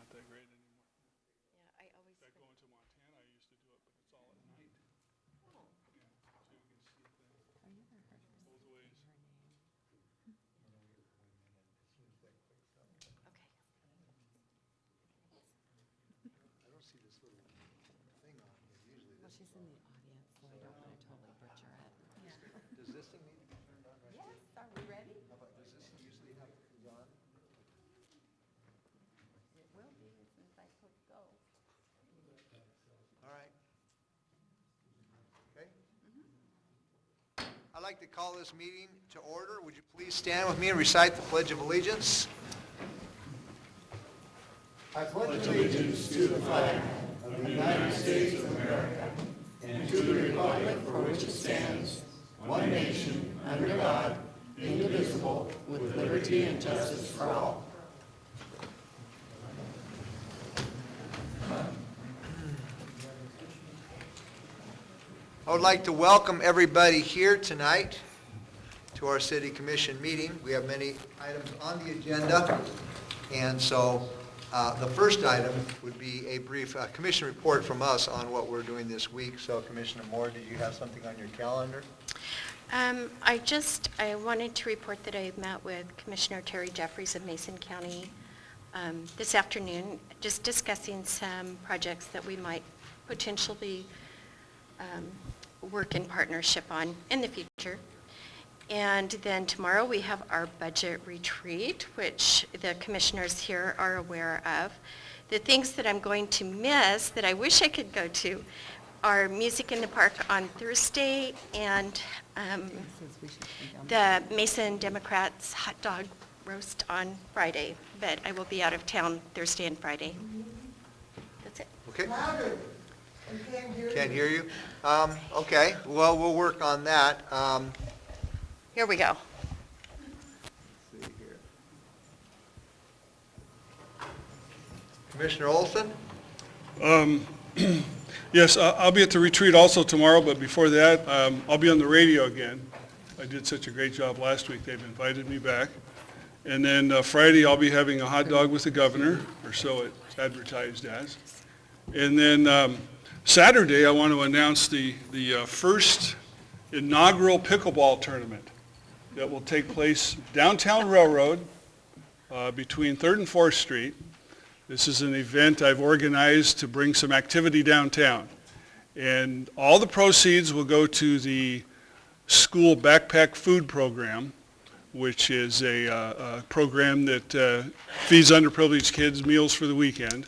not that great anymore. Yeah, I always. In fact, going to Montana, I used to do it, but it's all at night. Oh. Yeah, so you can see things both ways. Okay. I don't see this little thing on here. Usually Well, this she's is in on. the audience, so I don't want to totally butcher it. Does this thing need to be turned on right here? Yes, are we ready? How about, does this usually have it on? It will be as soon as I click go. All right. Okay. I'd like to call this meeting to order. Would you please stand with me and recite the Pledge of Allegiance? I pledge allegiance to the flag of the United States of America and to the republic for which it stands, one nation, under God, indivisible, with liberty and justice for all. I would like to welcome everybody here tonight to our City Commission meeting. We have many items on the agenda, and so the first item would be a brief commission report from us on what we're doing this week. So Commissioner Moore, did you have something on your calendar? I wanted to report that I met with Commissioner Terry Jeffries of Mason County this afternoon, just discussing some projects that we might potentially work in partnership on in the future. And then tomorrow we have our budget retreat, which the commissioners here are aware of. The things that I'm going to miss that I wish I could go to are Music in the Park on Thursday and the Mason Democrats hot dog roast on Friday. But I will be out of town Thursday and Friday. That's it. Okay. Louder. We Can't hear you? Okay, well, we'll work on that. Here we go. Let's see here. Commissioner Olson? Yes, I'll be at the retreat also tomorrow, but before that, I'll be on the radio again. I did such a great job last week, they've invited me back. And then Friday, I'll be having a hot dog with the governor, or so it's advertised as. And then Saturday, I want to announce the first inaugural pickleball tournament that will take place downtown Railroad between 3rd and 4th Street. This is an event I've organized to bring some activity downtown. And all the proceeds will go to the school backpack food program, which is a program that feeds underprivileged kids meals for the weekend.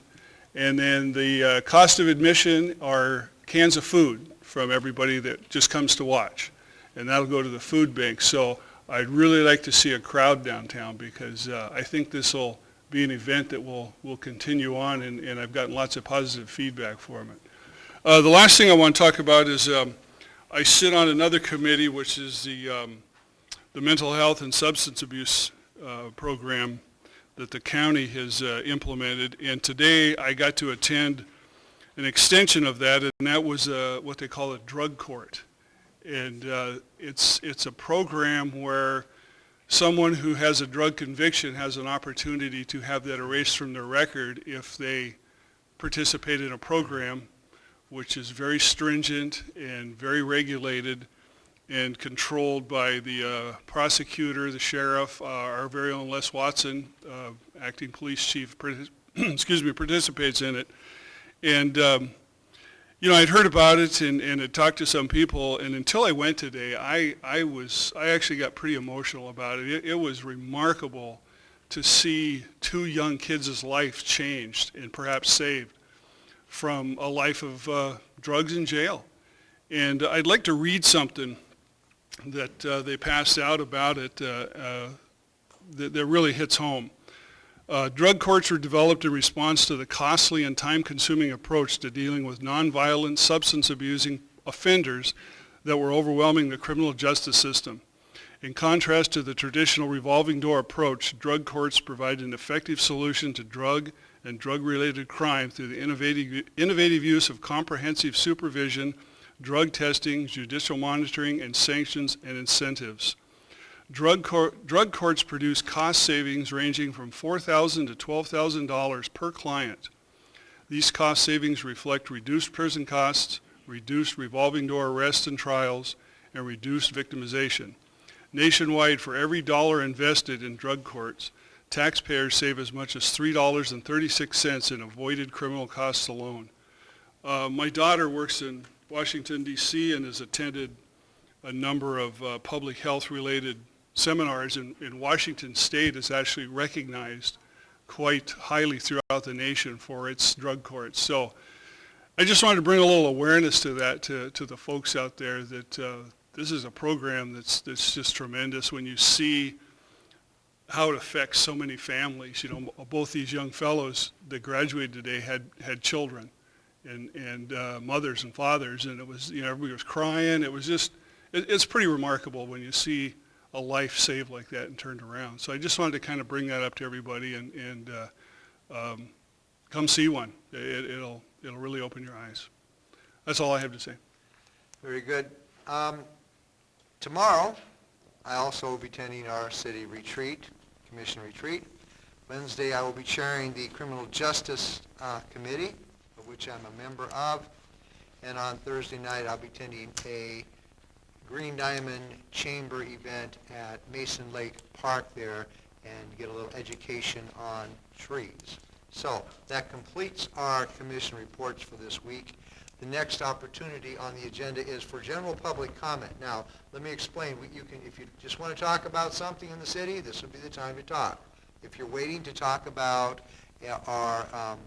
And then the cost of admission are cans of food from everybody that just comes to watch. And that'll go to the food bank. So I'd really like to see a crowd downtown because I think this will be an event that will continue on, and I've gotten lots of positive feedback from it. The last thing I want to talk about is I sit on another committee, which is the mental health and substance abuse program that the county has implemented. And today I got to attend an extension of that, and that was what they call a drug court. And it's a program where someone who has a drug conviction has an opportunity to have that erased from their record if they participate in a program which is very stringent and very regulated and controlled by the prosecutor, the sheriff, our very own Les Watson, acting police chief, participates in it. And I'd heard about it and had talked to some people, and until I went today, I actually got pretty emotional about it. It was remarkable to see two young kids' lives changed and perhaps saved from a life of drugs in jail. And I'd like to read something that they passed out about it that really hits home. Drug courts were developed in response to the costly and time-consuming approach to dealing with nonviolent, substance-abusing offenders that were overwhelming the criminal justice system. In contrast to the traditional revolving door approach, drug courts provide an effective solution to drug and drug-related crime through the innovative use of comprehensive supervision, drug testing, judicial monitoring, and sanctions and incentives. Drug courts produce cost savings ranging from $4,000 to $12,000 per client. These cost savings reflect reduced prison costs, reduced revolving door arrests and trials, and reduced victimization. Nationwide, for every dollar invested in drug courts, taxpayers save as much as $3.36 in avoided criminal costs alone. My daughter works in Washington, D.C. and has attended a number of public health-related seminars, and Washington State is actually recognized quite highly throughout the nation for its drug courts. So I just wanted to bring a little awareness to that, to the folks out there, that this is a program that's just tremendous when you see how it affects so many families. You know, both these young fellows that graduated today had children and mothers and fathers, and it was, you know, everybody was crying. It was just, it's pretty remarkable when you see a life saved like that and turned around. So I just wanted to kind of bring that up to everybody and come see one. It'll really open your eyes. That's all I have to say. Very good. Tomorrow, I also will be attending our city retreat, commission retreat. Wednesday, I will be chairing the Criminal Justice Committee, of which I'm a member of. And on Thursday night, I'll be attending a Green Diamond Chamber event at Mason Lake Park there and get a little education on trees. So that completes our commission reports for this week. The next opportunity on the agenda is for general public comment. Now, let me explain. You can, if you just want to talk about something in the city, this would be the time to talk. If you're waiting to talk about our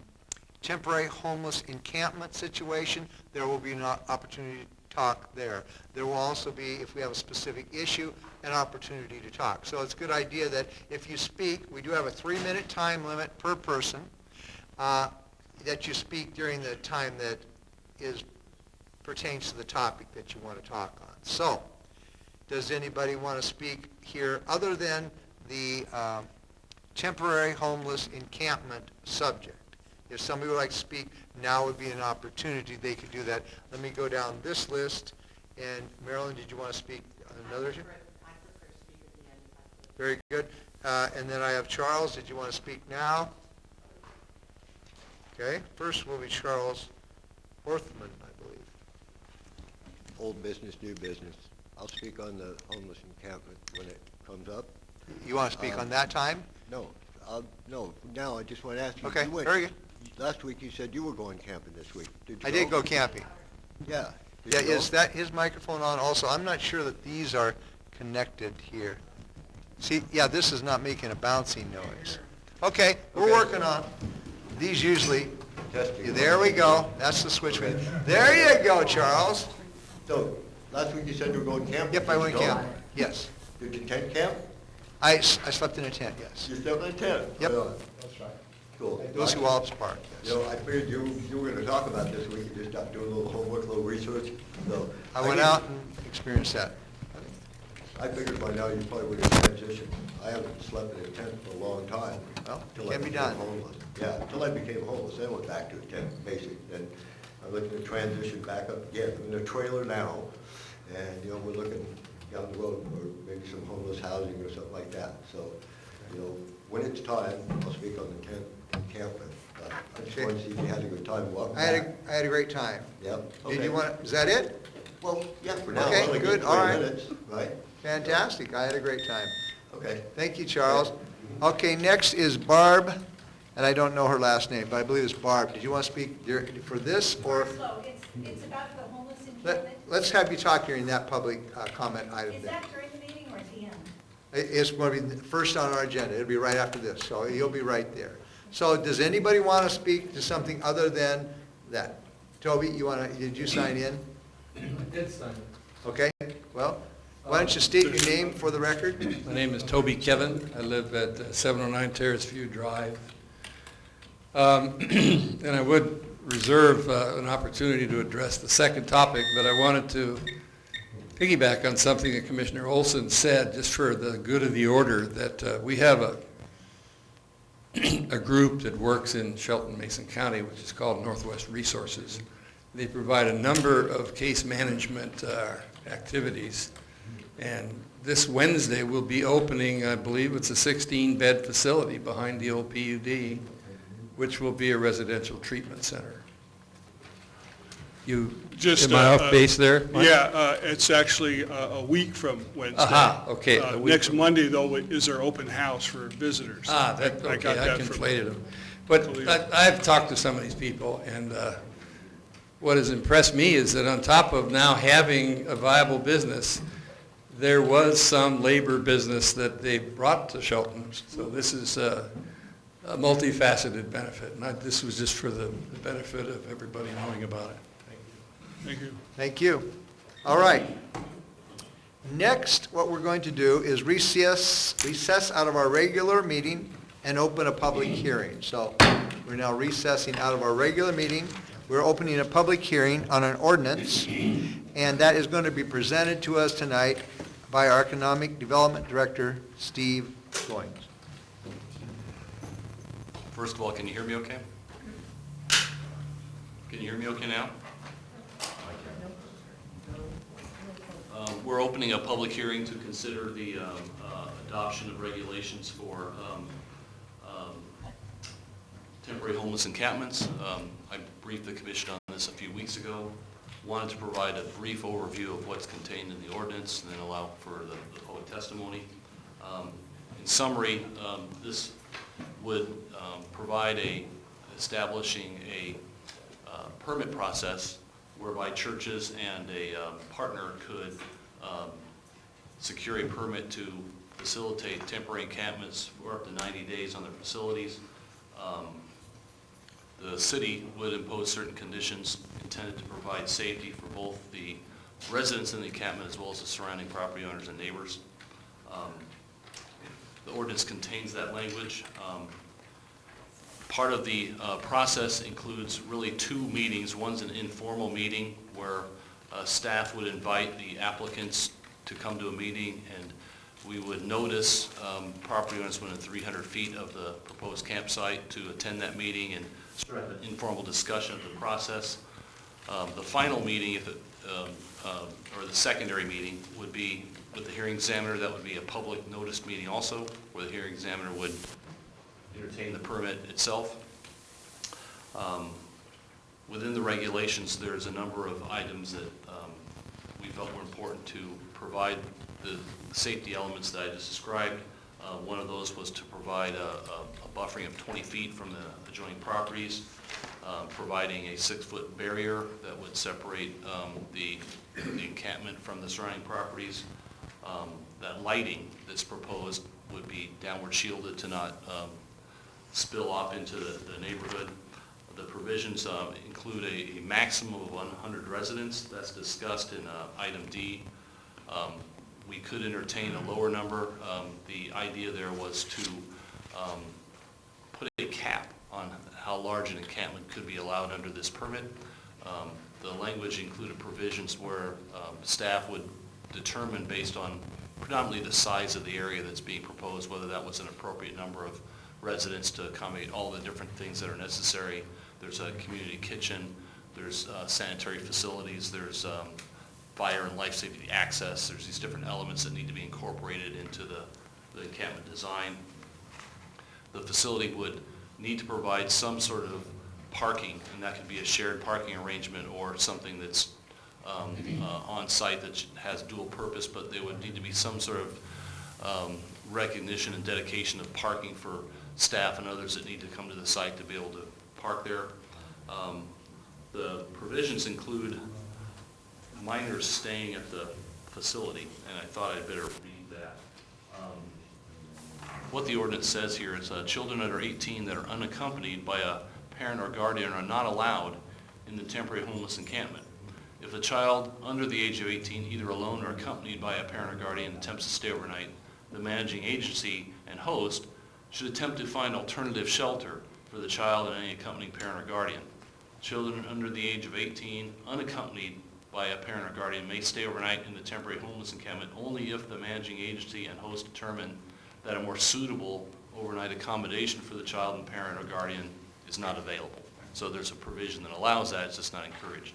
temporary homeless encampment situation, there will be an opportunity to talk there. There will also be, if we have a specific issue, an opportunity to talk. So it's a good idea that if you speak, we do have a 3-minute time limit per person, that you speak during the time that pertains to the topic that you want to talk on. So, does anybody want to speak here other than the temporary homeless encampment subject? If somebody would like to speak, now would be an opportunity they could do that. Let me go down this list. And Marilyn, did you want to speak on another issue? I prefer to speak at the end. Very good. And then I have Charles. Did you want to speak now? Okay. First will be Charles Orthman, I believe. Old business, new business. I'll speak on the homeless encampment when it comes up. You want to speak on that time? No, no, now I just want to ask you. Okay, you went, very good. Last week you said you were going camping this week. Did you I did go camping. Yeah. Did Yeah, you go? is that his microphone on also? I'm not sure that these are connected here. See, yeah, this is not making a bouncing noise. Okay, we're Okay. working on these usually. Testing. There we go. That's the switch. There you go, Charles. So, last week you said you were going camping. Yep, I Did went you go? camping. Yes. Did you tent camp? I slept in a tent, yes. You slept in a tent? Yep. Right on. Cool. Goes to Wallops Park, You yes. know, I figured you were going to talk about this week. You just stopped doing a little homework, a little research. So I went out and experienced that. I figured by now you probably would have transitioned. I haven't slept in a tent for a long time. Well, Till I can be became done. homeless. Yeah, until I became homeless, then I went back to a tent, basic. Then I'm looking to transition back up again. I'm in a trailer now, and, you know, we're looking down the road for maybe some homeless housing or something like that. So, you know, when it's time, I'll speak on the tent encampment. I just Okay. wanted to see if you had a good time walking I back. had a great time. Yep. Did Okay. you want, is that it? Well, yeah, for now. Okay, I only get good, 20 all right. minutes, right? Fantastic. I had a great time. Okay. Thank you, Charles. Okay, next is Barb, and I don't know her last name, but I believe it's Barb. Did you want to speak for this, or Slow, it's about the homeless encampment. let's have you talk during that public comment item Is then. that during the meeting or at the end? It's going to be first on our agenda. It'll be right after this, so you'll be right there. So does anybody want to speak to something other than that? Toby, did you sign in? I did sign it. Okay, well, why don't you state your name for the record? My name is Toby Kevin. I live at 709 Terrace View Drive. And I would reserve an opportunity to address the second topic, but I wanted to piggyback on something that Commissioner Olson said, just for the good of the order, that we have a group that works in Shelton, Mason County, which is called Northwest Resources. They provide a number of case management activities And this Wednesday, we'll be opening, I believe it's a 16-bed facility behind the old PUD, which will be a residential treatment center. Just, Am I off base there, Mike? Yeah, it's actually a week from Wednesday. Aha, okay, a week Next from- Monday, though, is our open house for visitors. Okay, I got that from conflated them. But Toledo. I've talked to some of these people, and what has impressed me is that on top of now having a viable business, there was some labor business that they brought to Shelton. So this is a multifaceted benefit, and this was just for the benefit of everybody knowing about it. Thank you. Thank you. All right. Next, what we're going to do is recess out of our regular meeting and open a public hearing. So we're now recessing out of our regular meeting. We're opening a public hearing on an ordinance, and that is going to be presented to us tonight by our Economic Development Director, Steve Goins. First of all, can you hear me okay? Can you hear me okay now? We're opening a public hearing to consider the adoption of regulations for temporary homeless encampments. I briefed the commission on this a few weeks ago. Wanted to provide a brief overview of what's contained in the ordinance and then allow for the public testimony. In summary, this would provide establishing a permit process whereby churches and a partner could secure a permit to facilitate temporary encampments for up to 90 days on their facilities. The city would impose certain conditions intended to provide safety for both the residents in the encampment as well as the surrounding property owners and neighbors. The ordinance contains that language. Part of the process includes really two meetings. One's an informal meeting where staff would invite the applicants to come to a meeting, and we would notice property owners within 300 feet of the proposed campsite to attend that meeting and start an informal discussion of the process. The final meeting, or the secondary meeting, would be with the hearing examiner. That would be a public notice meeting also, where the hearing examiner would entertain the permit itself. Within the regulations, there's a number of items that we felt were important to provide the safety elements that I just described. One of those was to provide a buffering of 20 feet from the adjoining properties, providing a 6-foot barrier that would separate the encampment from the surrounding properties. That lighting that's proposed would be downward shielded to not spill off into the neighborhood. The provisions include a maximum of 100 residents. That's discussed in item D. We could entertain a lower number. The idea there was to put a cap on how large an encampment could be allowed under this permit. The language included provisions where staff would determine, based on predominantly the size of the area that's being proposed, whether that was an appropriate number of residents to accommodate all the different things that are necessary. There's a community kitchen, there's sanitary facilities, there's fire and life safety access. There's these different elements that need to be incorporated into the encampment design. The facility would need to provide some sort of parking, and that could be a shared parking arrangement or something that's on site that has dual purpose, but there would need to be some sort of recognition and dedication of parking for staff and others that need to come to the site to be able to park there. The provisions include minors staying at the facility, and I thought I'd better read that. What the ordinance says here is children under 18 that are unaccompanied by a parent or guardian are not allowed in the temporary homeless encampment. If a child under the age of 18, either alone or accompanied by a parent or guardian, attempts to stay overnight, the managing agency and host should attempt to find alternative shelter for the child and any accompanying parent or guardian. Children under the age of 18, unaccompanied by a parent or guardian, may stay overnight in the temporary homeless encampment only if the managing agency and host determine that a more suitable overnight accommodation for the child and parent or guardian is not available. So there's a provision that allows that, it's just not encouraged.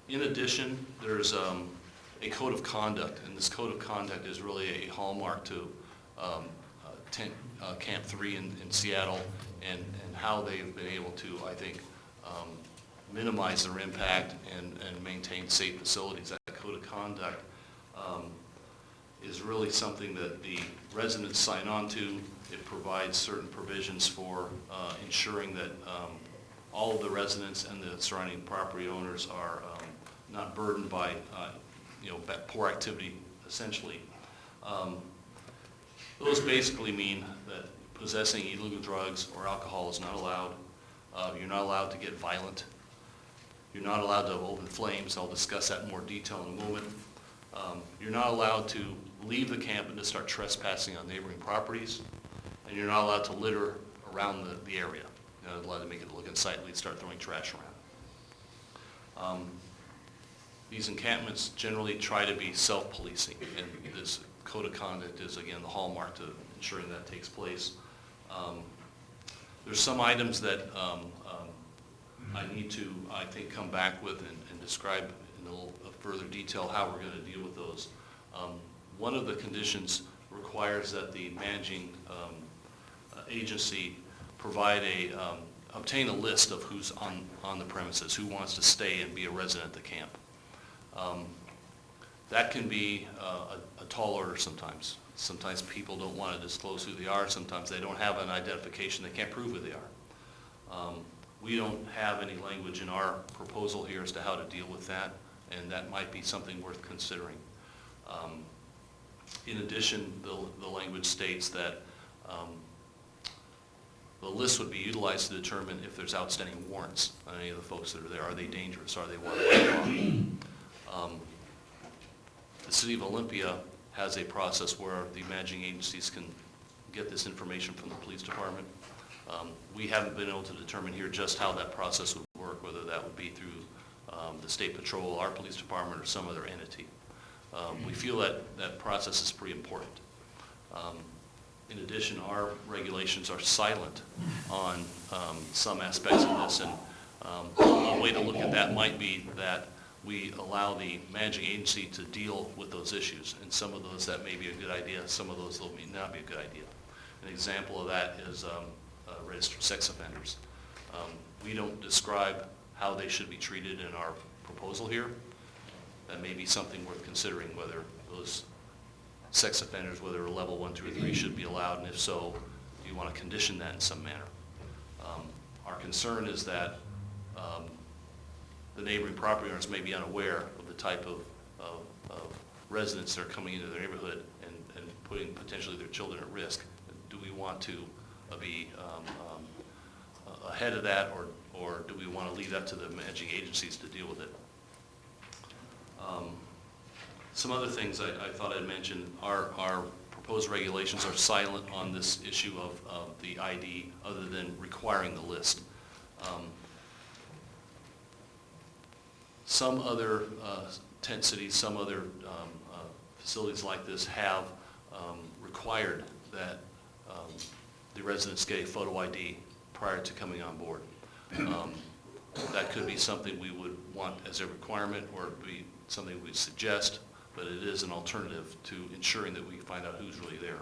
In addition, there's a code of conduct, and this code of conduct is really a hallmark to Camp 3 in Seattle, and how they've been able to, I think, minimize their impact and maintain safe facilities. That code of conduct is really something that the residents sign on to. It provides certain provisions for ensuring that all of the residents and the surrounding property owners are not burdened by, poor activity, essentially. Those basically mean that possessing illegal drugs or alcohol is not allowed. You're not allowed to get violent. You're not allowed to open flames. I'll discuss that in more detail in a moment. You're not allowed to leave the camp and just start trespassing on neighboring properties. And you're not allowed to litter around the area. You're not allowed to make it look unsightly and start throwing trash around. These encampments generally try to be self-policing, and this code of conduct is, again, the hallmark to ensuring that takes place. There's some items that I need to, I think, come back with and describe in a little further detail how we're going to deal with those. One of the conditions requires that the managing agency provide obtain a list of who's on the premises, who wants to stay and be a resident at the camp. That can be a tall order sometimes. Sometimes people don't want to disclose who they are. Sometimes they don't have an identification. They can't prove who they are. We don't have any language in our proposal here as to how to deal with that, and that might be something worth considering. In addition, the language states that the list would be utilized to determine if there's outstanding warrants on any of the folks that are there. Are they dangerous? Are they wanted? The City of Olympia has a process where the managing agencies can get this information from the police department. We haven't been able to determine here just how that process would work, whether that would be through the State Patrol, our police department, or some other entity. We feel that process is pretty important. In addition, our regulations are silent on some aspects of this, and a way to look at that might be that we allow the managing agency to deal with those issues. And some of those that may be a good idea, some of those that may not be a good idea. An example of that is registered sex offenders. We don't describe how they should be treated in our proposal here. That may be something worth considering, whether those sex offenders, whether a level 1, 2, or 3 should be allowed, and if so, do you want to condition that in some manner? Our concern is that the neighboring property owners may be unaware of the type of residents that are coming into their neighborhood and putting potentially their children at risk. Do we want to be ahead of that, or do we want to leave that to the managing agencies to deal with it? Some other things I thought I'd mention, our proposed regulations are silent on this issue of the ID, other than requiring the list. Some other tent cities, some other facilities like this have required that the residents get a photo ID prior to coming on board. That could be something we would want as a requirement, or it'd be something we'd suggest, but it is an alternative to ensuring that we find out who's really there.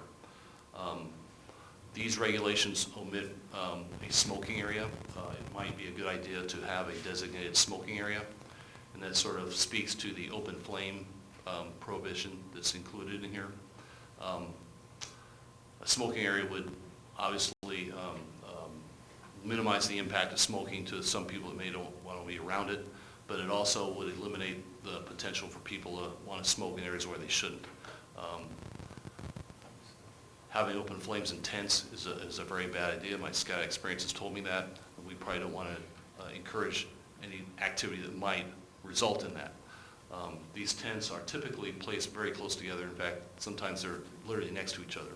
These regulations omit a smoking area. It might be a good idea to have a designated smoking area, and that sort of speaks to the open flame prohibition that's included in here. A smoking area would obviously minimize the impact of smoking to some people that may don't want to be around it, but it also would eliminate the potential for people to want to smoke in areas where they shouldn't. Having open flames in tents is a very bad idea. My Scout experience has told me that. We probably don't want to encourage any activity that might result in that. These tents are typically placed very close together. In fact, sometimes they're literally next to each other.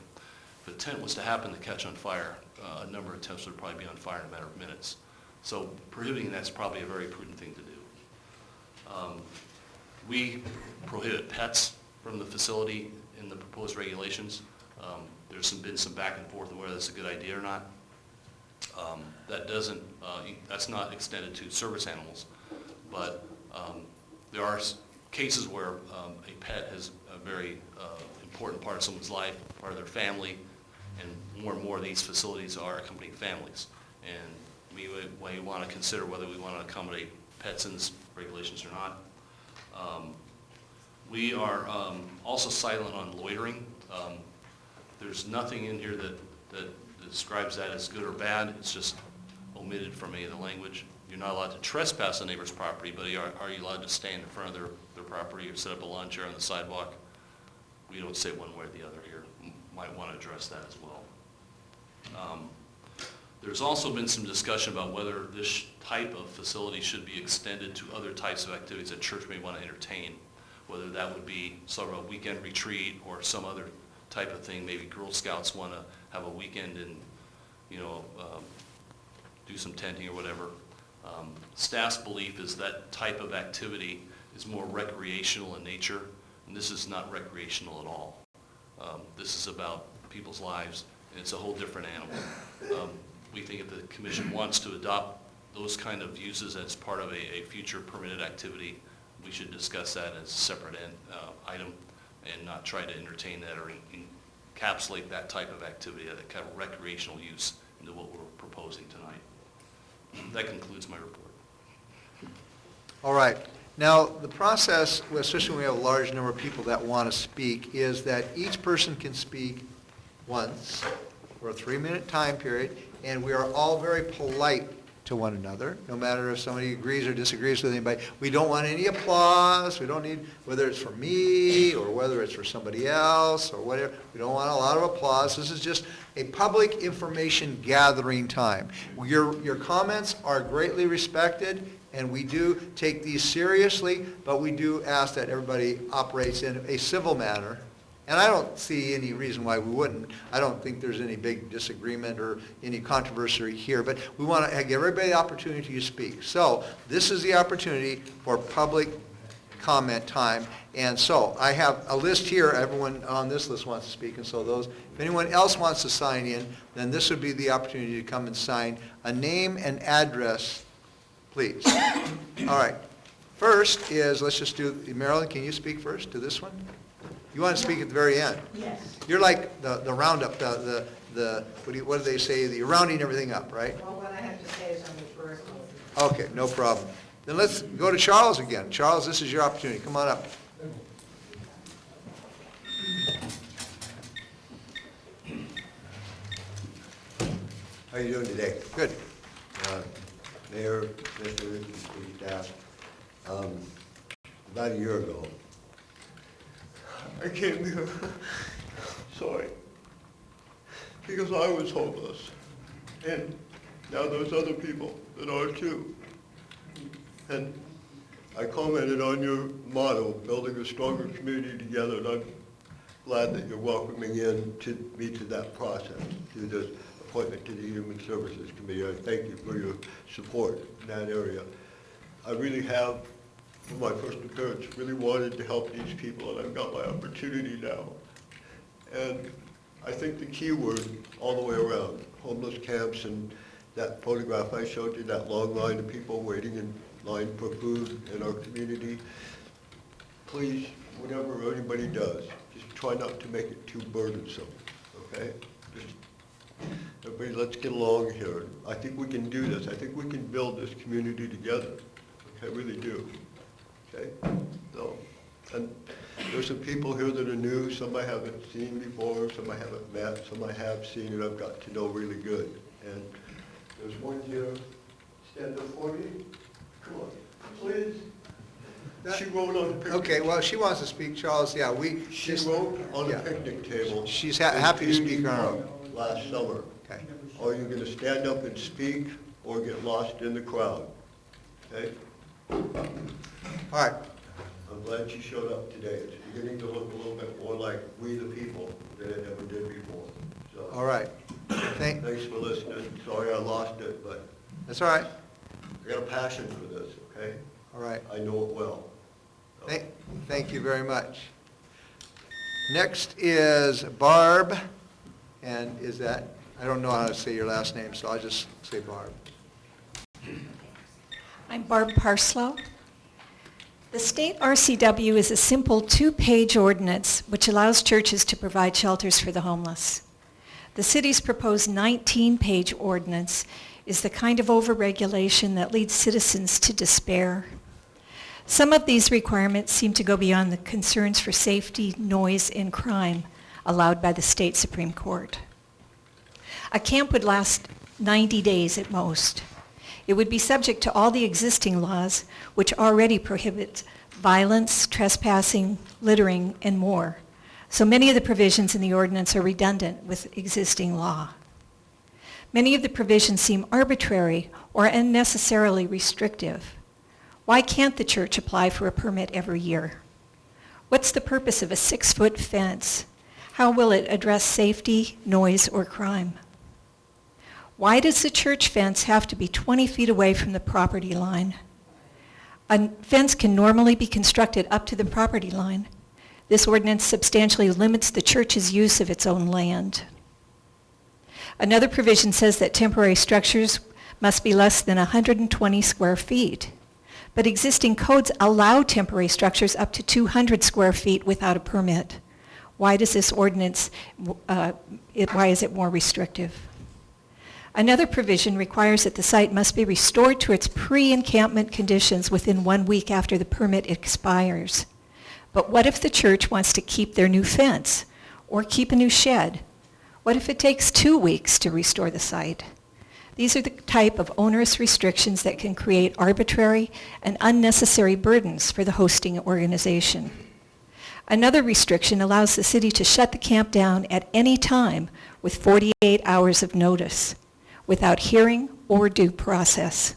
If a tent was to happen to catch on fire, a number of tents would probably be on fire in a matter of minutes. So prohibiting that's probably a very prudent thing to do. We prohibit pets from the facility in the proposed regulations. There's been some back and forth on whether that's a good idea or not. That's not extended to service animals, but There are cases where a pet is a very important part of someone's life, part of their family, and more of these facilities are accompanying families. And we want to consider whether we want to accommodate pets in this regulations or not. We are also silent on loitering. There's nothing in here that describes that as good or bad. It's just omitted from any of the language. You're not allowed to trespass a neighbor's property, but are you allowed to stand in front of their property or set up a lawn chair on the sidewalk? We don't say one way or the other here. Might want to address that as well. There's also been some discussion about whether this type of facility should be extended to other types of activities that church may want to entertain, whether that would be sort of a weekend retreat or some other type of thing. Maybe Girl Scouts want to have a weekend and, do some tenting or whatever. Staff's belief is that type of activity is more recreational in nature, and this is not recreational at all. This is about people's lives, and it's a whole different animal. We think if the commission wants to adopt those kind of uses as part of a future permitted activity, we should discuss that as a separate item and not try to entertain that or encapsulate that type of activity, that kind of recreational use into what we're proposing tonight. That concludes my report. All right. Now, the process, especially when we have a large number of people that want to speak, is that each person can speak once for a 3-minute time period, and we are all very polite to one another, no matter if somebody agrees or disagrees with anybody. We don't want any applause. We don't need, whether it's for me or whether it's for somebody else or whatever, we don't want a lot of applause. This is just a public information gathering time. Your comments are greatly respected, and we do take these seriously, but we do ask that everybody operates in a civil manner. And I don't see any reason why we wouldn't. I don't think there's any big disagreement or any controversy here, but we want to give everybody the opportunity to speak. So this is the opportunity for public comment time. And so I have a list here. Everyone on this list wants to speak, and so if anyone else wants to sign in, then this would be the opportunity to come and sign a name and address, please. All right. First is, let's just do, Marilyn, can you speak first to this one? You want to speak at the very end? Yes. You're like the roundup, what do they say? You're rounding everything up, right? Well, what I have to say is I'm the first one. Okay, no problem. Then let's go to Charles again. Charles, this is your opportunity. Come on up. How you doing today? Good. Mayor, Commissioners, and city staff. About a year ago, I came here, sorry, because I was homeless. And now there's other people that are too. And I commented on your motto, building a stronger community together, and I'm glad that you're welcoming me to that process, to this appointment to the Human Services Committee. I thank you for your support in that area. I really have, from my first appearance, really wanted to help these people, and I've got my opportunity now. And I think the key word all the way around, homeless camps and that photograph I showed you, that long line of people waiting in line for food in our community, please, whatever anybody does, just try not to make it too burdensome, okay? Just, everybody, let's get along here. I think we can do this. I think we can build this community together. I really do. Okay? So, and there's some people here that are new, some I haven't seen before, some I haven't met, some I have seen and I've got to know really good. And there's one here, stand up for me. Come on, please. She wrote on a picnic. Okay, well, she wants to speak, Charles. Yeah, She wrote on a picnic table. She's happy to speak on her own. Last summer. Okay. Are you going to stand up and speak or get lost in the crowd? Okay? All right. I'm glad she showed up today. It's beginning to look a little bit more like we the people than it ever did before. So, All right. thanks for listening. Sorry I lost it, but That's all right. I got a passion for this, okay? All right. I know it well. So, Thank you very much. Next is Barb, and is that, I don't know how to say your last name, so I'll just say Barb. I'm Barb Parslow. The state RCW is a simple 2-page ordinance which allows churches to provide shelters for the homeless. The city's proposed 19-page ordinance is the kind of overregulation that leads citizens to despair. Some of these requirements seem to go beyond the concerns for safety, noise, and crime allowed by the state Supreme Court. A camp would last 90 days at most. It would be subject to all the existing laws which already prohibit violence, trespassing, littering, and more. So many of the provisions in the ordinance are redundant with existing law. Many of the provisions seem arbitrary or unnecessarily restrictive. Why can't the church apply for a permit every year? What's the purpose of a 6-foot fence? How will it address safety, noise, or crime? Why does the church fence have to be 20 feet away from the property line? A fence can normally be constructed up to the property line. This ordinance substantially limits the church's use of its own land. Another provision says that temporary structures must be less than 120 square feet. But existing codes allow temporary structures up to 200 square feet without a permit. Why does this ordinance, why is it more restrictive? Another provision requires that the site must be restored to its pre-encampment conditions within 1 week after the permit expires. But what if the church wants to keep their new fence or keep a new shed? What if it takes 2 weeks to restore the site? These are the type of onerous restrictions that can create arbitrary and unnecessary burdens for the hosting organization. Another restriction allows the city to shut the camp down at any time with 48 hours of notice, without hearing or due process.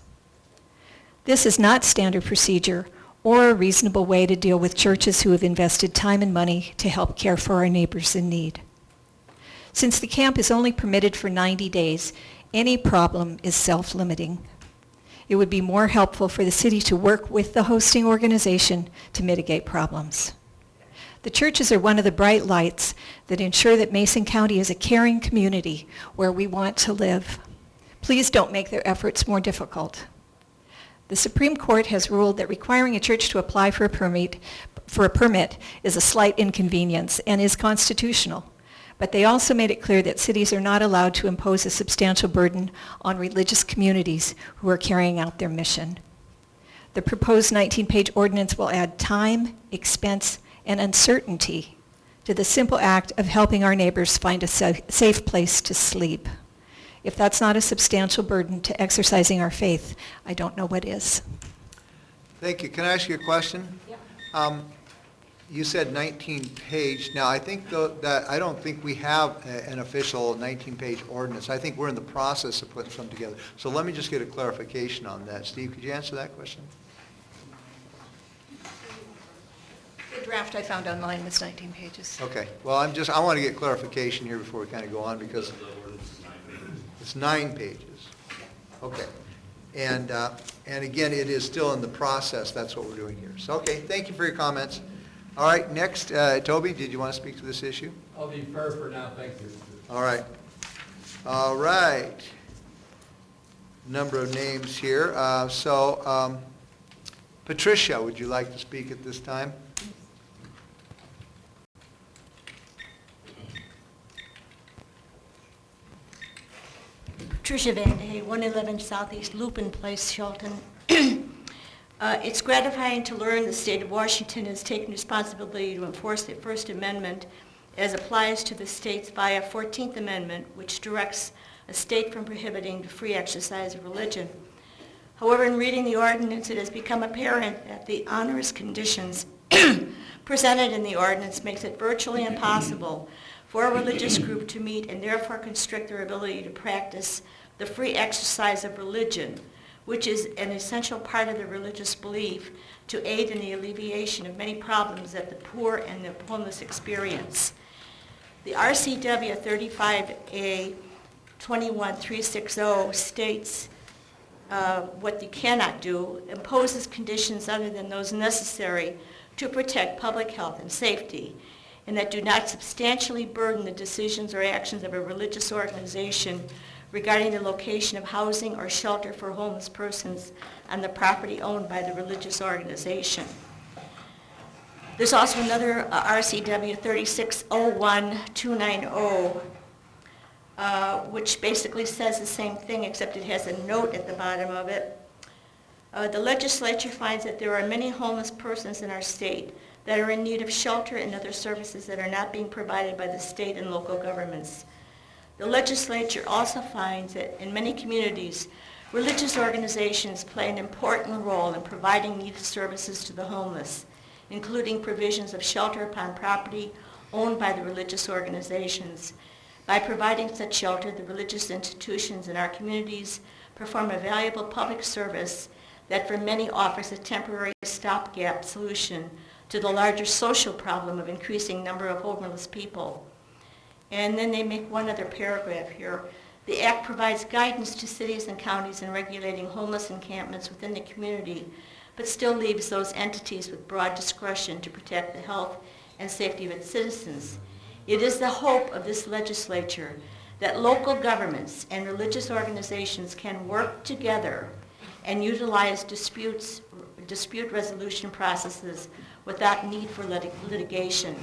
This is not standard procedure or a reasonable way to deal with churches who have invested time and money to help care for our neighbors in need. Since the camp is only permitted for 90 days, any problem is self-limiting. It would be more helpful for the city to work with the hosting organization to mitigate problems. The churches are one of the bright lights that ensure that Mason County is a caring community where we want to live. Please don't make their efforts more difficult. The Supreme Court has ruled that requiring a church to apply for a permit is a slight inconvenience and is constitutional. But they also made it clear that cities are not allowed to impose a substantial burden on religious communities who are carrying out their mission. The proposed 19-page ordinance will add time, expense, and uncertainty to the simple act of helping our neighbors find a safe place to sleep. If that's not a substantial burden to exercising our faith, I don't know what is. Thank you. Can I ask you a question? Yeah. You said 19-page. Now, I think that I don't think we have an official 19-page ordinance. I think we're in the process of putting some together. So let me just get a clarification on that. Steve, could you answer that question? The draft I found online was 19 pages. Okay. Well, I want to get clarification here before we kind of go on because it's 9 pages. Okay. And again, it is still in the process. That's what we're doing here. So, okay. Thank you for your comments. All right, next, Toby, did you want to speak to this issue? I'll defer for now, thank you. All right. All right. Number of names here. Patricia, would you like to speak at this time? Patricia Vandehay, 111 Southeast Lupin Place, Shelton. It's gratifying to learn the state of Washington has taken responsibility to enforce the First Amendment as applies to the states via 14th Amendment, which directs a state from prohibiting the free exercise of religion. However, in reading the ordinance, it has become apparent that the onerous conditions presented in the ordinance makes it virtually impossible for a religious group to meet and therefore constrict their ability to practice the free exercise of religion, which is an essential part of the religious belief to aid in the alleviation of many problems that the poor and the homeless experience. The RCW 35A 21360 states what you cannot do, imposes conditions other than those necessary to protect public health and safety, and that do not substantially burden the decisions or actions of a religious organization regarding the location of housing or shelter for homeless persons on the property owned by the religious organization. There's also another RCW 3601290, which basically says the same thing, except it has a note at the bottom of it. The legislature finds that there are many homeless persons in our state that are in need of shelter and other services that are not being provided by the state and local governments. The legislature also finds that in many communities, religious organizations play an important role in providing needed services to the homeless, including provisions of shelter upon property owned by the religious organizations. By providing such shelter, the religious institutions in our communities perform a valuable public service that for many offers a temporary stopgap solution to the larger social problem of increasing number of homeless people. And then they make one other paragraph here. The Act provides guidance to cities and counties in regulating homeless encampments within the community, but still leaves those entities with broad discretion to protect the health and safety of its citizens. It is the hope of this legislature that local governments and religious organizations can work together and utilize dispute resolution processes without need for litigation.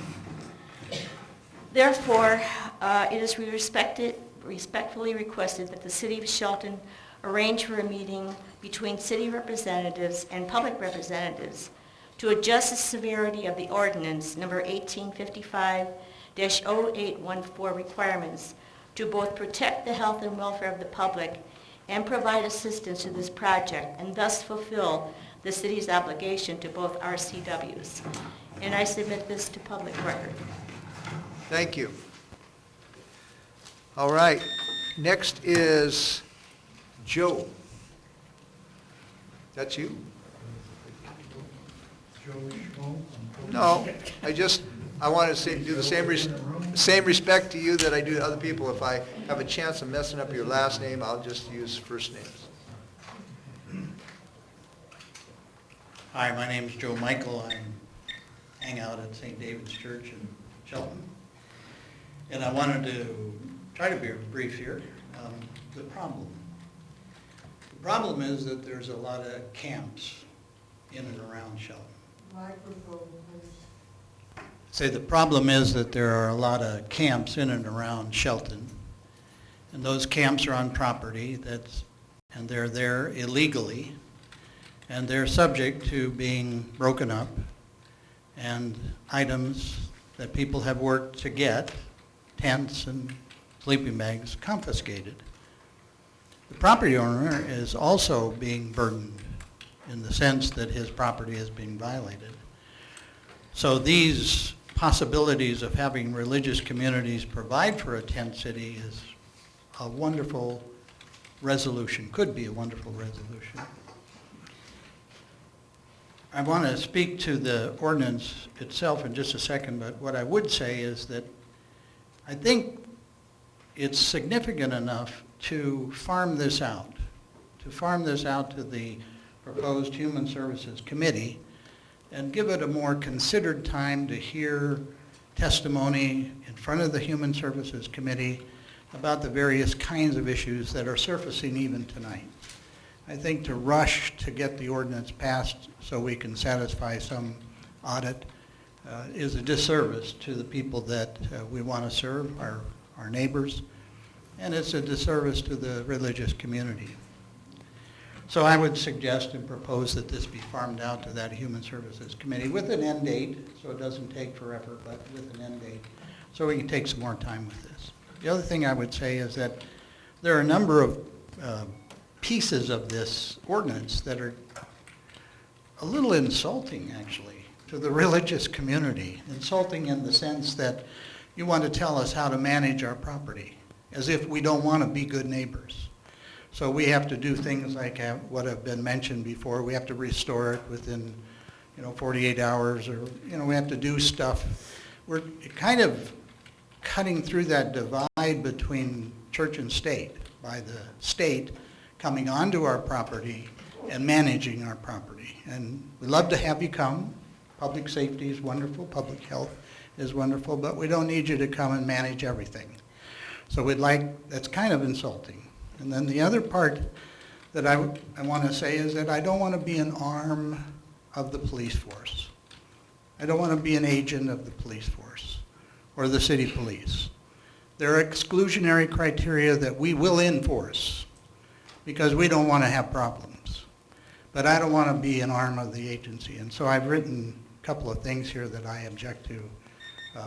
Therefore, it is respectfully requested that the City of Shelton arrange for a meeting between city representatives and public representatives to adjust the severity of the ordinance number 1855-0814 requirements to both protect the health and welfare of the public and provide assistance to this project, and thus fulfill the city's obligation to both RCWs. And I submit this to public record. Thank you. All right, next is Joe. That's you? No, I want to do the same respect to you that I do to other people. If I have a chance of messing up your last name, I'll just use first names. Hi, my name is Joe Michael. I hang out at St. David's Church in Shelton. And I wanted to try to be brief here. The problem is that there's a lot of camps in and around Shelton. Say the problem is that there are a lot of camps in and around Shelton, and those camps are on property and they're there illegally, and they're subject to being broken up, and items that people have worked to get, tents and sleeping bags, confiscated. The property owner is also being burdened in the sense that his property is being violated. So these possibilities of having religious communities provide for a tent city is a wonderful resolution, could be a wonderful resolution. I want to speak to the ordinance itself in just a second, but what I would say is that I think it's significant enough to farm this out to the proposed Human Services Committee and give it a more considered time to hear testimony in front of the Human Services Committee about the various kinds of issues that are surfacing even tonight. I think to rush to get the ordinance passed so we can satisfy some audit is a disservice to the people that we want to serve, our neighbors, and it's a disservice to the religious community. So I would suggest and propose that this be farmed out to that Human Services Committee with an end date, so it doesn't take forever, but with an end date, so we can take some more time with this. The other thing I would say is that there are a number of pieces of this ordinance that are a little insulting, actually, to the religious community. Insulting in the sense that you want to tell us how to manage our property, as if we don't want to be good neighbors. So we have to do things like what have been mentioned before. We have to restore it within, 48 hours, or, we have to do stuff. We're kind of cutting through that divide between church and state by the state coming onto our property and managing our property. And we'd love to have you come. Public safety is wonderful, public health is wonderful, but we don't need you to come and manage everything. So that's kind of insulting. And then the other part that I want to say is that I don't want to be an arm of the police force. I don't want to be an agent of the police force or the city police. There are exclusionary criteria that we will enforce because we don't want to have problems. But I don't want to be an arm of the agency. And so I've written a couple of things here that I object to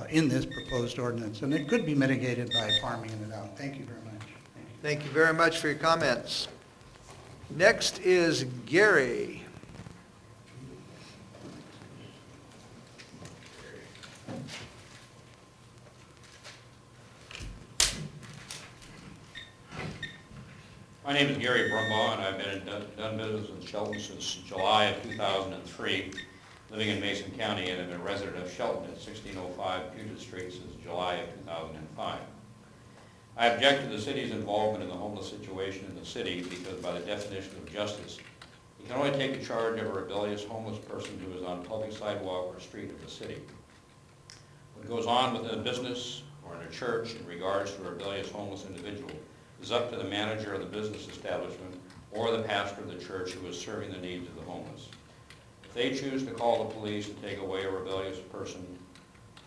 in this proposed ordinance. And it could be mitigated by farming it out. Thank you very much. Thank you very much for your comments. Next is Gary. My name is Gary Brumbaugh, and I've been done business in Shelton since July of 2003, living in Mason County, and have been a resident of Shelton at 1605 Puget Street since July of 2005. I object to the city's involvement in the homeless situation in the city because by the definition of justice, you can only take charge of a rebellious homeless person who is on a public sidewalk or street of the city. What goes on within a business or in a church in regards to a rebellious homeless individual is up to the manager of the business establishment or the pastor of the church who is serving the needs of the homeless. If they choose to call the police and take away a rebellious person,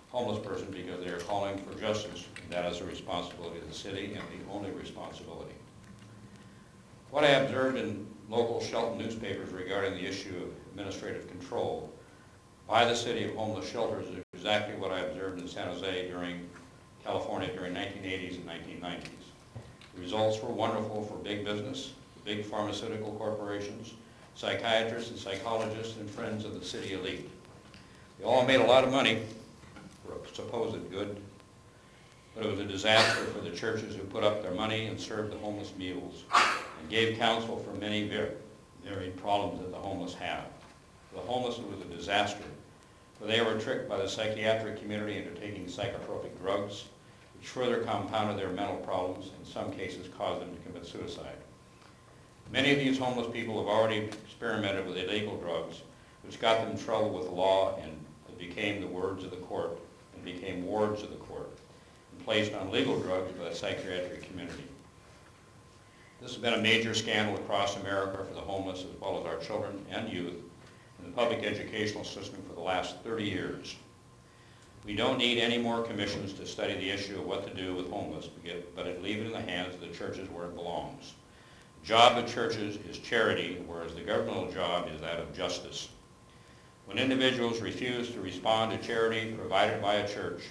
homeless person, because they are calling for justice, that is the responsibility of the city and the only responsibility. What I observed in local Shelton newspapers regarding the issue of administrative control by the city of homeless shelters is exactly what I observed in San Jose California during 1980s and 1990s. The results were wonderful for big business, big pharmaceutical corporations, psychiatrists and psychologists, and friends of the city elite. They all made a lot of money for a supposed good, but it was a disaster for the churches who put up their money and served the homeless meals and gave counsel for many varied problems that the homeless have. The homeless was a disaster, for they were tricked by the psychiatric community into taking psychotropic drugs, which further compounded their mental problems, in some cases caused them to commit suicide. Many of these homeless people have already experimented with illegal drugs, which got them in trouble with the law and became the words of the court, and became wards of the court, and placed on legal drugs by the psychiatric community. This has been a major scandal across America for the homeless as well as our children and youth in the public educational system for the last 30 years. We don't need any more commissions to study the issue of what to do with homeless, but leave it in the hands of the churches where it belongs. The job of churches is charity, whereas the governmental job is that of justice. When individuals refuse to respond to charity provided by a church,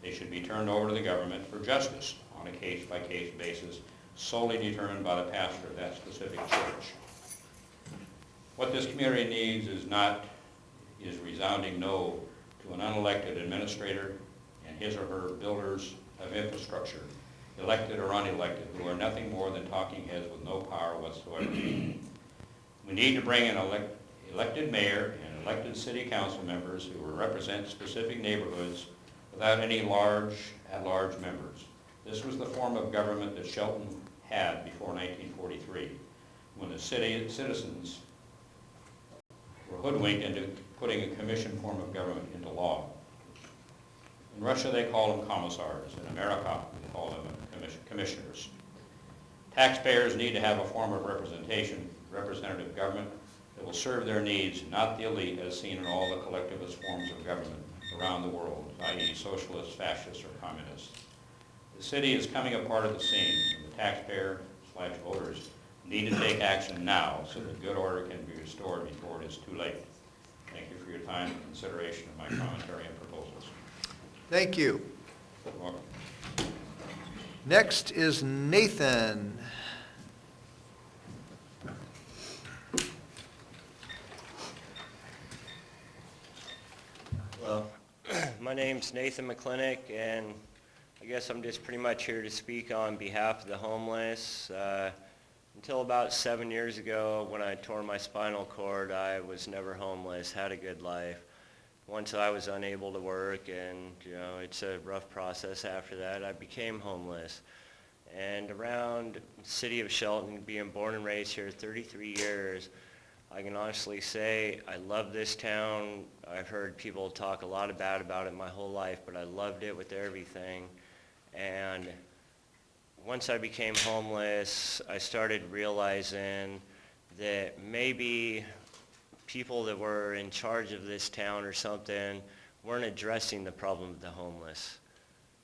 they should be turned over to the government for justice on a case-by-case basis, solely determined by the pastor of that specific church. What this community needs is resounding no to an unelected administrator and his or her builders of infrastructure, elected or unelected, who are nothing more than talking heads with no power whatsoever. We need to bring in elected mayor and elected city council members who will represent specific neighborhoods without any at-large members. This was the form of government that Shelton had before 1943, when the citizens were hoodwinked into putting a commission form of government into law. In Russia, they call them commissars. In America, we call them commissioners. Taxpayers need to have a form of representative government that will serve their needs, not the elite as seen in all the collectivist forms of government around the world, i.e. socialists, fascists, or communists. The city is coming apart at the seams, and the taxpayer/voters need to take action now so that good order can be restored before it is too late. Thank you for your time and consideration of my commentary and proposals. Thank you. You're welcome. Next is Nathan. Well, my name's Nathan McClintock, and I guess I'm just pretty much here to speak on behalf of the homeless. Until about 7 years ago, when I tore my spinal cord, I was never homeless, had a good life. Once I was unable to work, and it's a rough process after that, I became homeless. And around the city of Shelton, being born and raised here 33 years, I can honestly say I love this town. I've heard people talk a lot bad about it my whole life, but I loved it with everything. And once I became homeless, I started realizing that maybe people that were in charge of this town or something weren't addressing the problem of the homeless.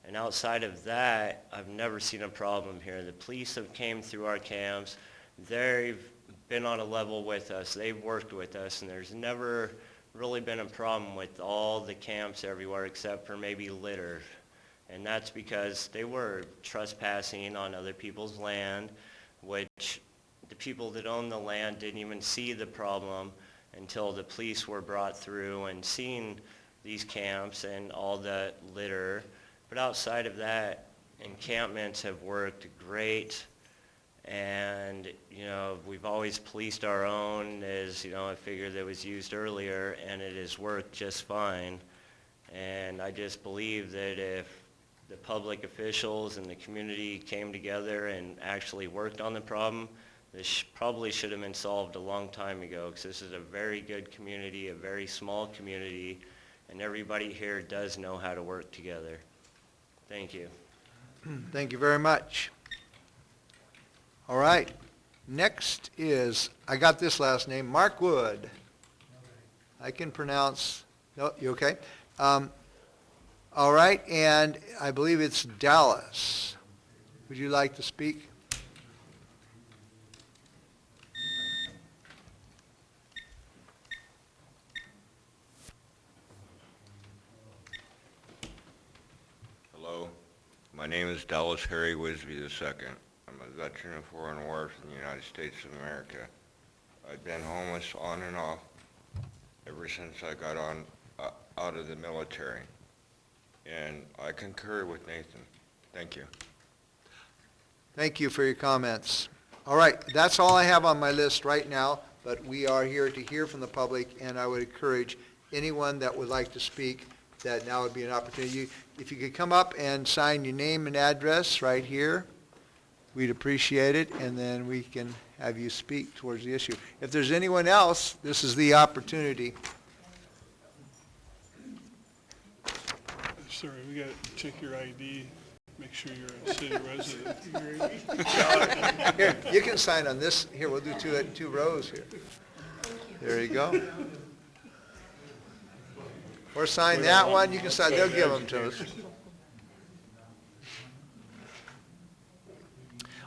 And outside of that, I've never seen a problem here. The police have came through our camps. They've been on a level with us. They've worked with us, and there's never really been a problem with all the camps everywhere except for maybe litter. And that's because they were trespassing on other people's land, which the people that own the land didn't even see the problem until the police were brought through and seen these camps and all the litter. But outside of that, encampments have worked great. And, you know, we've always policed our own, as, you know, a figure that was used earlier, and it has worked just fine. And I just believe that if the public officials and the community came together and actually worked on the problem, this probably should have been solved a long time ago, because this is a very good community, a very small community, and everybody here does know how to work together. Thank you. Thank you very much. All right. Next is, I got this last name, Mark Wood. I can pronounce, no, you okay? All right, and I believe it's Dallas. Would you like to speak? Hello, my name is Dallas Harry Wisby II. I'm a veteran of foreign wars in the United States of America. I've been homeless on and off ever since I got out of the military. And I concur with Nathan. Thank you. Thank you for your comments. All right, that's all I have on my list right now, but we are here to hear from the public, and I would encourage anyone that would like to speak that now would be an opportunity. If you could come up and sign your name and address right here, we'd appreciate it, and then we can have you speak towards the issue. If there's anyone else, this is the opportunity. Sorry, we got to check your ID, make sure you're a city resident. Here, you can sign on this. Here, we'll do two rows here. There you go. Or sign that one. You can sign, they'll give them to us.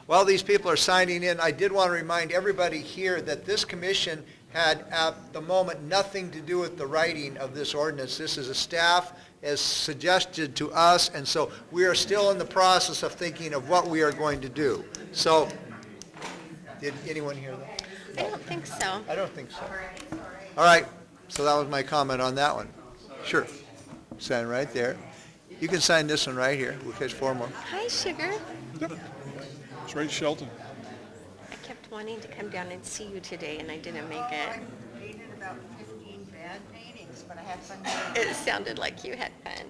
While these people are signing in, I did want to remind everybody here that this commission had, at the moment, nothing to do with the writing of this ordinance. This is a staff as suggested to us, and so we are still in the process of thinking of what we are going to do. So, did anyone hear that? I don't think so. I don't think so. All right, so that was my comment on that one. Sure. Sign right there. You can sign this one right here. We'll catch 4 more. Hi, Sugar. It's right, Shelton. I kept wanting to come down and see you today, and I didn't make it. I painted about 15 bad paintings, but I had fun doing it. It sounded like you had fun.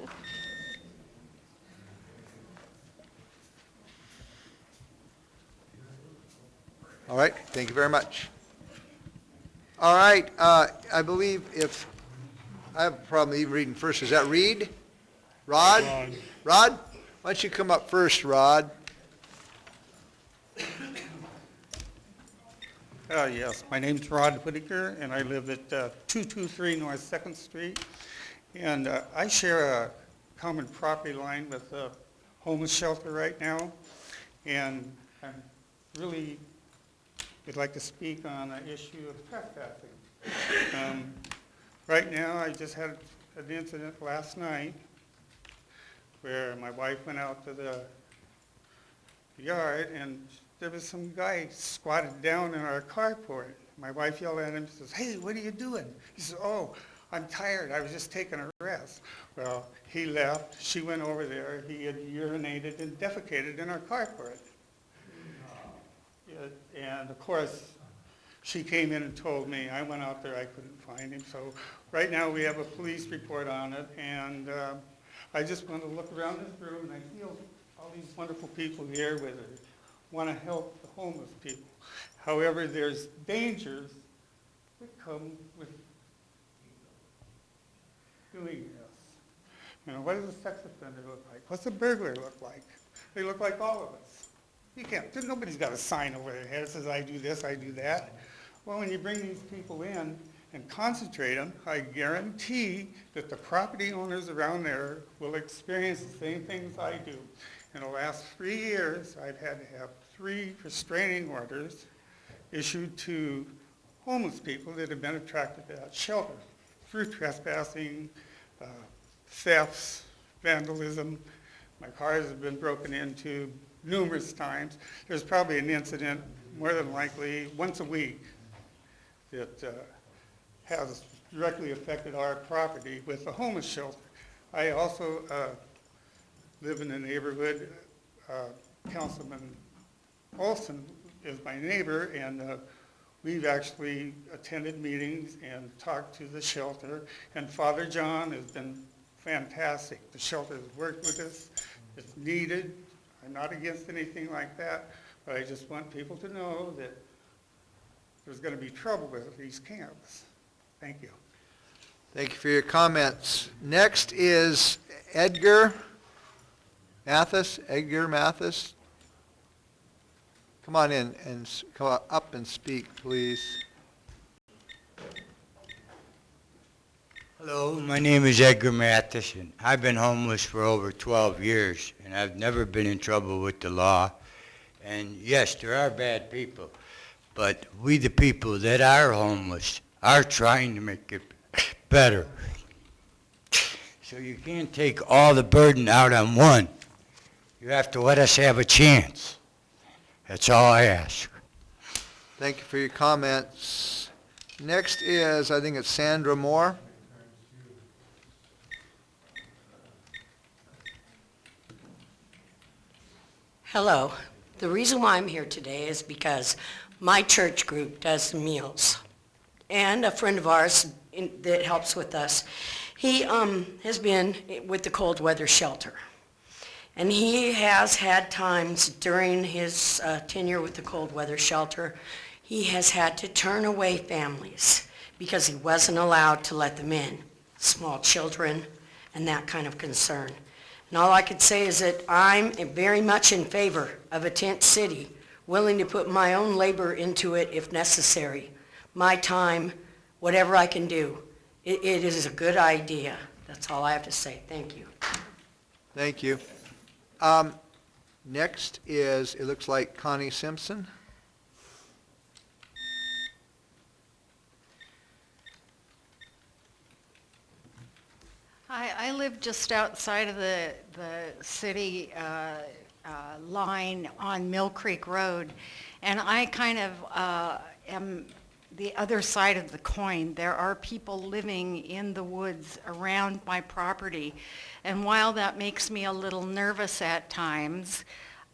All right, thank you very much. All right, I believe if, I have a problem even reading first. Is that Reed? Rod? Rod? Why don't you come up first, Rod? Yes, my name's Rod Whitaker, and I live at 223 North 2nd Street. And I share a common property line with a homeless shelter right now. And I really would like to speak on the issue of trespassing. Right now, I just had an incident last night where my wife went out to the yard and there was some guy squatted down in our carport. My wife yelled at him, says, "Hey, what are you doing?" He says, "Oh, I'm tired. I was just taking a rest." Well, he left. She went over there. He had urinated and defecated in our carport. And of course, she came in and told me. I went out there. I couldn't find him. So right now we have a police report on it. And I just want to look around this room and I feel all these wonderful people here with it. Want to help the homeless people. However, there's dangers that come with doing this. You know, what does a sex offender look like? What's a burglar look like? They look like all of us. You can't, nobody's got a sign over their head that says, "I do this, I do that." Well, when you bring these people in and concentrate them, I guarantee that the property owners around there will experience the same things I do. In the last 3 years, I've had to have 3 restraining orders issued to homeless people that have been attracted to that shelter through trespassing, thefts, vandalism. My cars have been broken into numerous times. There's probably an incident, more than likely, once a week that has directly affected our property with the homeless shelter. I also live in a neighborhood, Councilman Olson is my neighbor, and we've actually attended meetings and talked to the shelter, and Father John has been fantastic. The shelter has worked with us. It's needed. I'm not against anything like that, but I just want people to know that there's going to be trouble with these camps. Thank you. Thank you for your comments. Next is Edgar Mathis. Edgar Mathis. Come on in and come up and speak, please. Hello, my name is Edgar Matheson. I've been homeless for over 12 years, and I've never been in trouble with the law. And yes, there are bad people, but we the people that are homeless are trying to make it better. So you can't take all the burden out on one. You have to let us have a chance. That's all I ask. Thank you for your comments. Next is, I think it's Sandra Moore. Hello. The reason why I'm here today is because my church group does meals. And a friend of ours that helps with us, he has been with the cold weather shelter. And he has had times during his tenure with the cold weather shelter, he has had to turn away families because he wasn't allowed to let them in, small children and that kind of concern. And all I could say is that I'm very much in favor of a tent city, willing to put my own labor into it if necessary, my time, whatever I can do. It is a good idea. That's all I have to say. Thank you. Thank you. Next is, it looks like Connie Simpson. Hi, I live just outside of the city line on Mill Creek Road, and I kind of am the other side of the coin. There are people living in the woods around my property, and while that makes me a little nervous at times,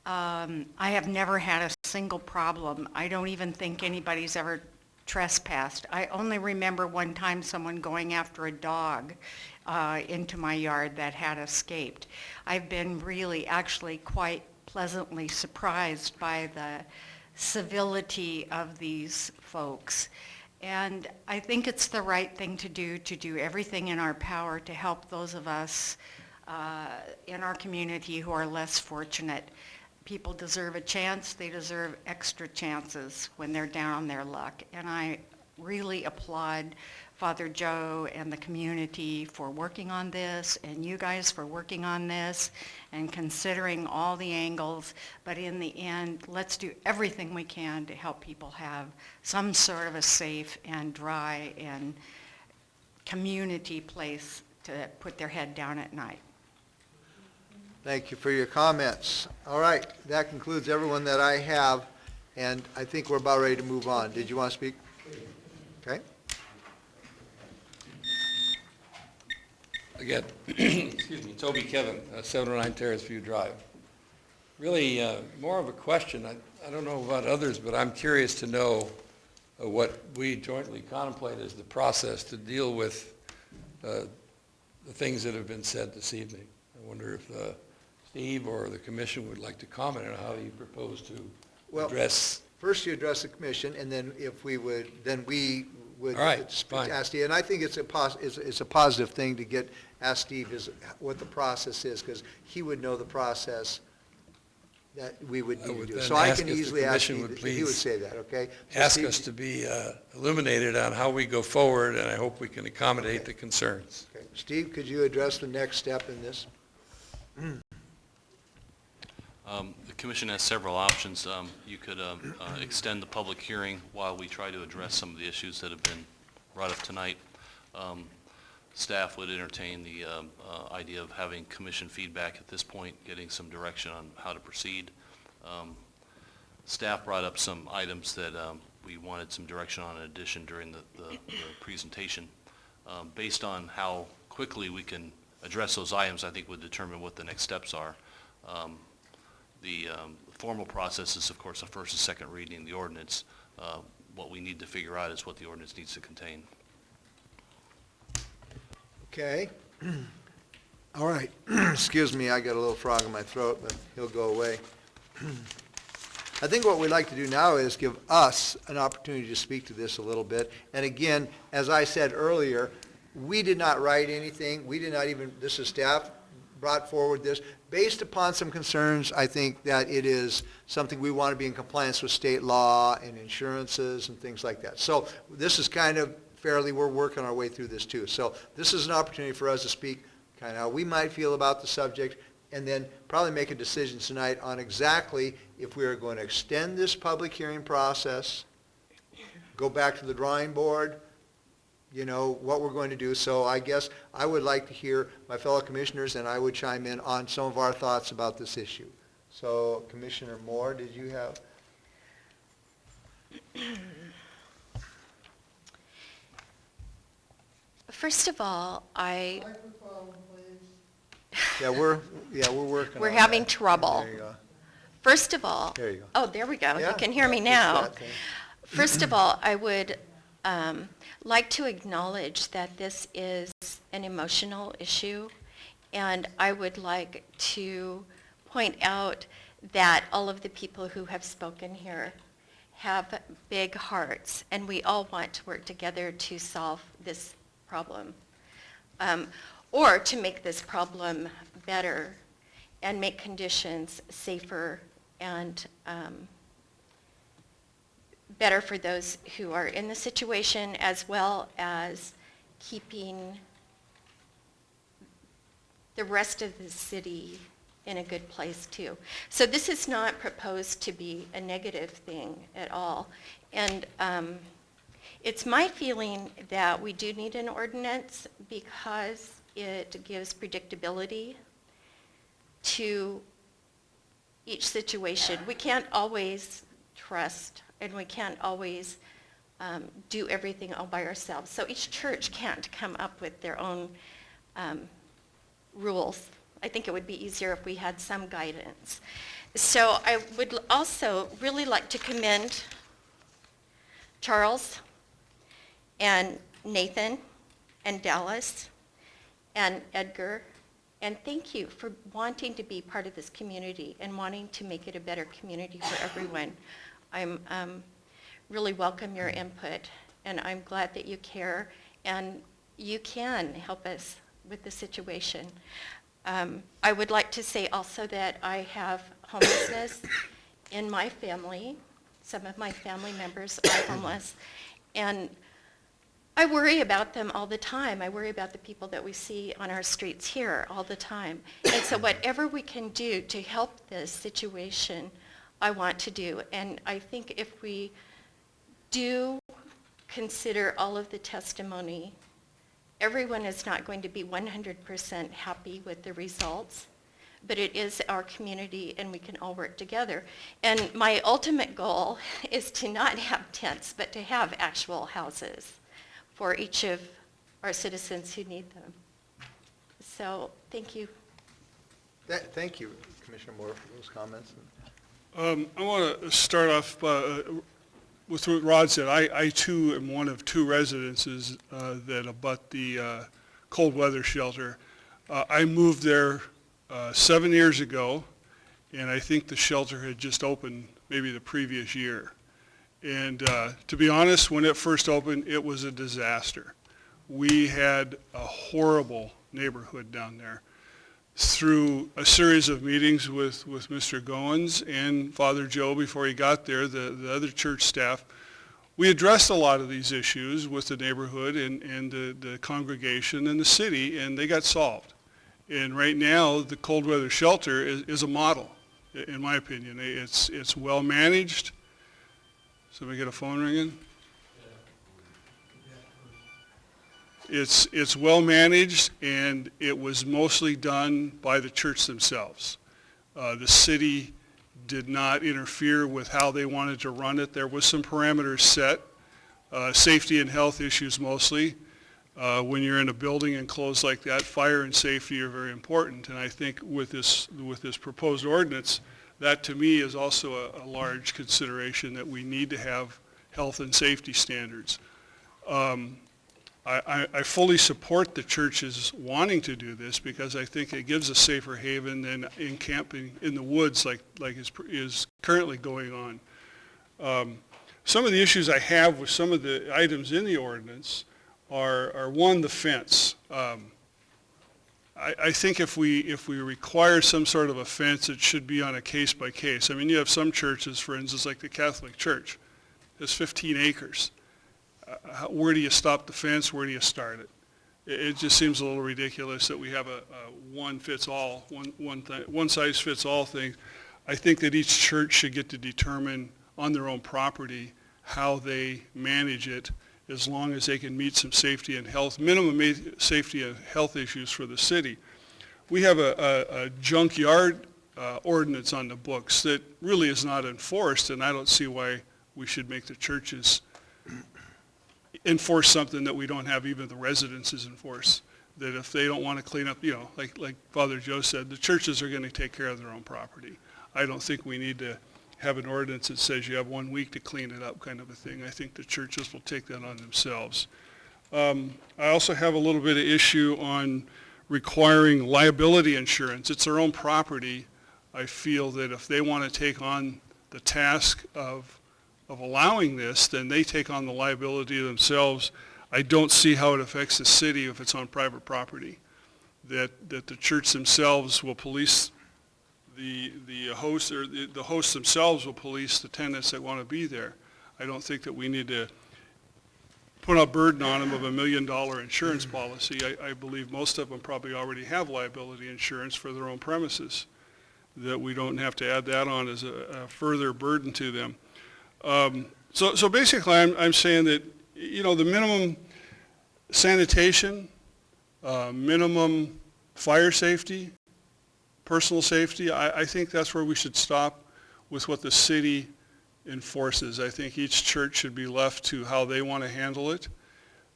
I have never had a single problem. I don't even think anybody's ever trespassed. I only remember one time someone going after a dog into my yard that had escaped. I've been really actually quite pleasantly surprised by the civility of these folks. And I think it's the right thing to do everything in our power to help those of us in our community who are less fortunate. People deserve a chance. They deserve extra chances when they're down on their luck. And I really applaud Father Joe and the community for working on this, and you guys for working on this and considering all the angles. But in the end, let's do everything we can to help people have some sort of a safe and dry and community place to put their head down at night. Thank you for your comments. All right, that concludes everyone that I have, and I think we're about ready to move on. Did you want to speak? Okay. Again, excuse me, Toby Kevin, 709 Terrace View Drive. Really more of a question. I don't know about others, but I'm curious to know what we jointly contemplate as the process to deal with the things that have been said this evening. I wonder if Steve or the commission would like to comment on how you propose to address. First you address the commission, and then if we would, then we would All right, ask Steve. And I think it's a positive thing to ask Steve what the process is, because he would know the process that we would I need would to do. then So I ask can if the easily ask commission Steve would if he would please say that, okay? So Ask Steve- us to be illuminated on how we go forward, and I hope we can accommodate the concerns. Okay. Steve, could you address the next step in this? The commission has several options. You could extend the public hearing while we try to address some of the issues that have been brought up tonight. Staff would entertain the idea of having commission feedback at this point, getting some direction on how to proceed. Staff brought up some items that we wanted some direction on in addition during the presentation. Based on how quickly we can address those items, I think would determine what the next steps are. The formal process is, of course, a first and second reading of the ordinance. What we need to figure out is what the ordinance needs to contain. Okay. All right. Excuse me, I got a little frog in my throat, but he'll go away. I think what we'd like to do now is give us an opportunity to speak to this a little bit. And again, as I said earlier, we did not write anything. We did not even, this is staff brought forward this. Based upon some concerns, I think that it is something we want to be in compliance with state law and insurances and things like that. So this is kind of fairly, we're working our way through this too. So this is an opportunity for us to speak kind of how we might feel about the subject, and then probably make a decision tonight on exactly if we are going to extend this public hearing process, go back to the drawing board, you know, what we're going to do. So I guess I would like to hear my fellow commissioners, and I would chime in on some of our thoughts about this issue. So Commissioner Moore, did you have? First of all, Yeah, we're working we're on having that. trouble. There you go. First of all, There you go. oh, there we go. Yeah, You can hear me it's now. that thing. First of all, I would like to acknowledge that this is an emotional issue, and I would like to point out that all of the people who have spoken here have big hearts, and we all want to work together to solve this problem, or to make this problem better and make conditions safer and better for those who are in the situation, as well as keeping the rest of the city in a good place too. So this is not proposed to be a negative thing at all. And it's my feeling that we do need an ordinance because it gives predictability to each situation. We can't always trust, and we can't always do everything all by ourselves. So each church can't come up with their own rules. I think it would be easier if we had some guidance. So I would also really like to commend Charles and Nathan and Dallas and Edgar, and thank you for wanting to be part of this community and wanting to make it a better community for everyone. I'm really welcome your input, and I'm glad that you care, and you can help us with the situation. I would like to say also that I have homelessness in my family. Some of my family members are homeless, and I worry about them all the time. I worry about the people that we see on our streets here all the time. And so whatever we can do to help this situation, I want to do. And I think if we do consider all of the testimony, everyone is not going to be 100% happy with the results, but it is our community and we can all work together. And my ultimate goal is to not have tents, but to have actual houses for each of our citizens who need them. So, thank you. Thank you, Commissioner Moore, for those comments. I want to start off with what Rod said. I too am one of two residences that abut the cold weather shelter. I moved there 7 years ago, and I think the shelter had just opened maybe the previous year. And to be honest, when it first opened, it was a disaster. We had a horrible neighborhood down there. through a series of meetings with Mr. Goins and Father Joe before he got there, the other church staff, we addressed a lot of these issues with the neighborhood and the congregation and the city, and they got solved. And right now, the cold weather shelter is a model, in my opinion. It's well managed. Somebody get a phone ringing? It's well managed, and it was mostly done by the church themselves. The city did not interfere with how they wanted to run it. There was some parameters set, safety and health issues mostly. When you're in a building enclosed like that, fire and safety are very important. And I think with this proposed ordinance, that to me is also a large consideration, that we need to have health and safety standards. I fully support the churches wanting to do this, because I think it gives a safer haven than encamping in the woods like is currently going on. Some of the issues I have with some of the items in the ordinance are one, the fence. I think if we require some sort of a fence, it should be on a case by case. I mean, you have some churches, for instance, like the Catholic Church, has 15 acres. Where do you stop the fence? Where do you start it? It just seems a little ridiculous that we have a one-fits-all, one-size-fits-all thing. I think that each church should get to determine on their own property how they manage it, as long as they can meet some safety and health, minimum safety and health issues for the city. We have a junkyard ordinance on the books that really is not enforced, and I don't see why we should make the churches enforce something that we don't have even the residences enforce. That if they don't want to clean up, like Father Joe said, the churches are going to take care of their own property. I don't think we need to have an ordinance that says you have 1 week to clean it up, kind of a thing. I think the churches will take that on themselves. I also have a little bit of issue on requiring liability insurance. It's their own property. I feel that if they want to take on the task of allowing this, then they take on the liability themselves. I don't see how it affects the city if it's on private property. That the church themselves will police the host, or the hosts themselves will police the tenants that want to be there. I don't think that we need to put a burden on them of $1 million insurance policy. I believe most of them probably already have liability insurance for their own premises, that we don't have to add that on as a further burden to them. So basically I'm saying that, the minimum sanitation, minimum fire safety, personal safety, I think that's where we should stop with what the city enforces. I think each church should be left to how they want to handle it.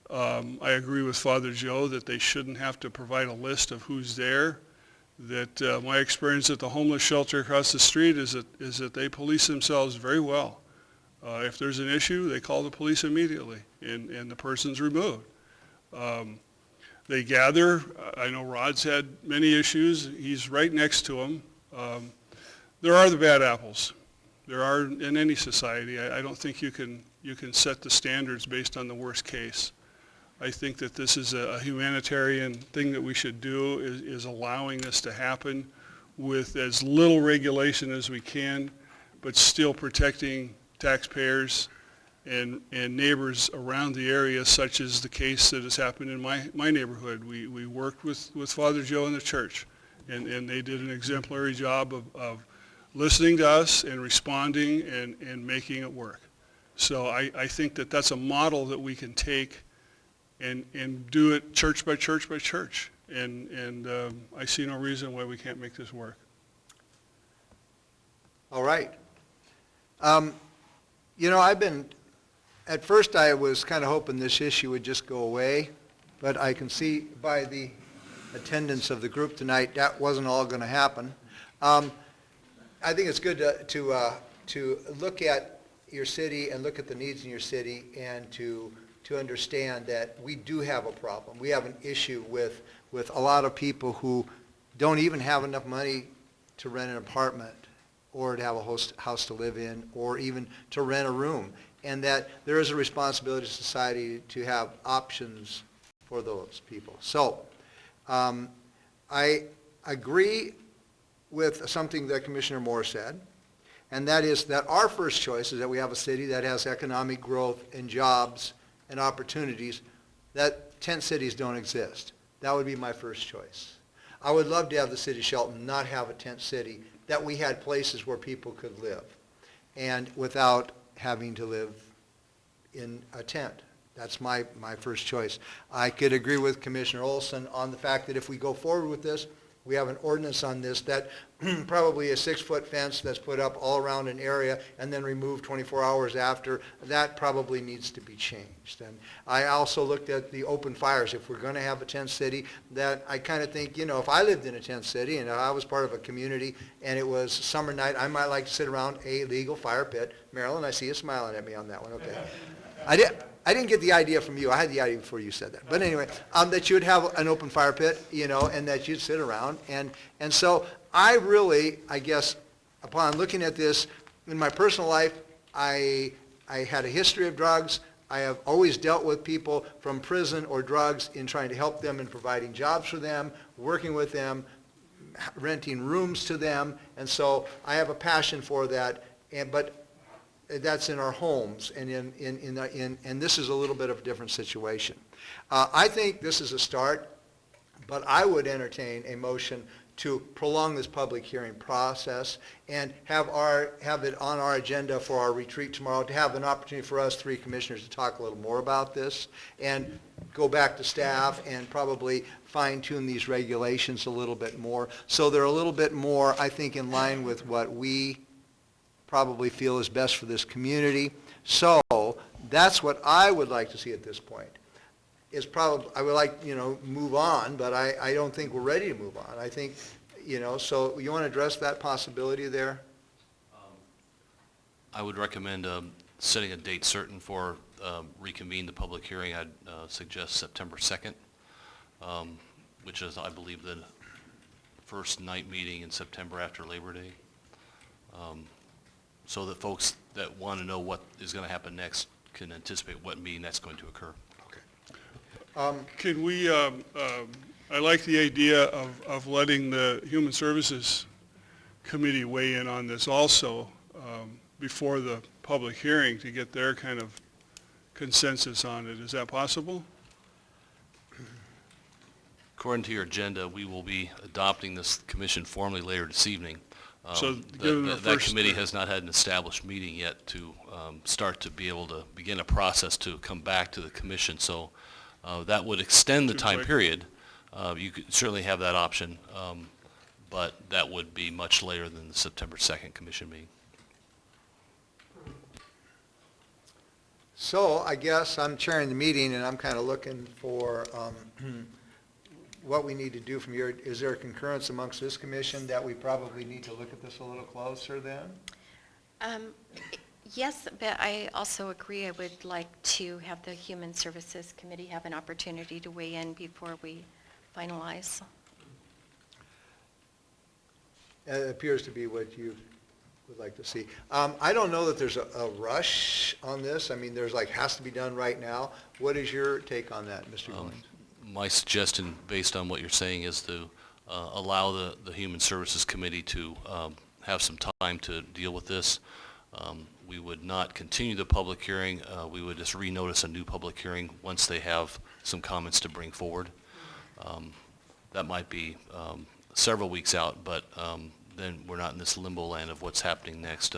I agree with Father Joe that they shouldn't have to provide a list of who's there. That my experience at the homeless shelter across the street is that they police themselves very well. If there's an issue, they call the police immediately, and the person's removed. They gather. I know Rod's had many issues. He's right next to them. There are the bad apples. There are in any society. I don't think you can set the standards based on the worst case. I think that this is a humanitarian thing that we should do, is allowing this to happen with as little regulation as we can, but still protecting taxpayers and neighbors around the area, such as the case that has happened in my neighborhood. We worked with Father Joe and the church, and they did an exemplary job of listening to us and responding and making it work. So I think that that's a model that we can take and do it church by church by church. And I see no reason why we can't make this work. All right. At first I was kind of hoping this issue would just go away, but I can see by the attendance of the group tonight that wasn't all going to happen. I think it's good to look at your city and look at the needs in your city, and to understand that we do have a problem. We have an issue with a lot of people who don't even have enough money to rent an apartment, or to have a house to live in, or even to rent a room. And that there is a responsibility to society to have options for those people. So I agree with something that Commissioner Moore said, and that is that our first choice is that we have a city that has economic growth and jobs and opportunities that tent cities don't exist. That would be my first choice. I would love to have the city of Shelton not have a tent city, that we had places where people could live and without having to live in a tent. That's my first choice. I could agree with Commissioner Olson on the fact that if we go forward with this, we have an ordinance on this that probably a 6-foot fence that's put up all around an area and then removed 24 hours after, that probably needs to be changed. And I also looked at the open fires. If we're going to have a tent city, that I kind of think, you know, if I lived in a tent city and I was part of a community and it was summer night, I might like to sit around a legal fire pit. Marilyn, I see you smiling at me on that one. Okay. I didn't get the idea from you. I had the idea before you said that. But anyway, that you'd have an open fire pit, you know, and that you'd sit around. And so I really, I guess, upon looking at this, in my personal life, I had a history of drugs. I have always dealt with people from prison or drugs in trying to help them and providing jobs for them, working with them, renting rooms to them. And so I have a passion for that. But that's in our homes, and and this is a little bit of a different situation. I think this is a start, but I would entertain a motion to prolong this public hearing process and have it on our agenda for our retreat tomorrow, to have an opportunity for us 3 commissioners to talk a little more about this and go back to staff and probably fine-tune these regulations a little bit more, so they're a little bit more, I think, in line with what we probably feel is best for this community. So that's what I would like to see at this point. Is probably, I would like, you know, move on, but I don't think we're ready to move on. I think, you know, so you want to address that possibility there? I would recommend setting a date certain for reconvene the public hearing. I'd suggest September 2nd, which is, I believe, the first night meeting in September after Labor Day. So that folks that want to know what is going to happen next can anticipate what meeting that's going to occur. Can we, I like the idea of letting the Human Services Committee weigh in on this also before the public hearing to get their kind of consensus on it. Is that possible? According to your agenda, we will be adopting this commission formally later this evening. So give them a that first- committee has not had an established meeting yet to start to be able to begin a process to come back to the commission. So that would extend the Seems time like- period. You could certainly have that option, but that would be much later than the September 2nd commission meeting. So I guess I'm chairing the meeting, and I'm kind of looking for what we need to do from here. Is there a concurrence amongst this commission that we probably need to look at this a little closer then? Yes, but I also agree, I would like to have the Human Services Committee have an opportunity to weigh in before we finalize. It appears to be what you would like to see. I don't know that there's a rush on this. I mean, there's like, has to be done right now. What is your take on that, Mr. Goins? My suggestion, based on what you're saying, is to allow the Human Services Committee to have some time to deal with this. We would not continue the public hearing. We would just renotice a new public hearing once they have some comments to bring forward. That might be several weeks out, but then we're not in this limbo land of what's happening next.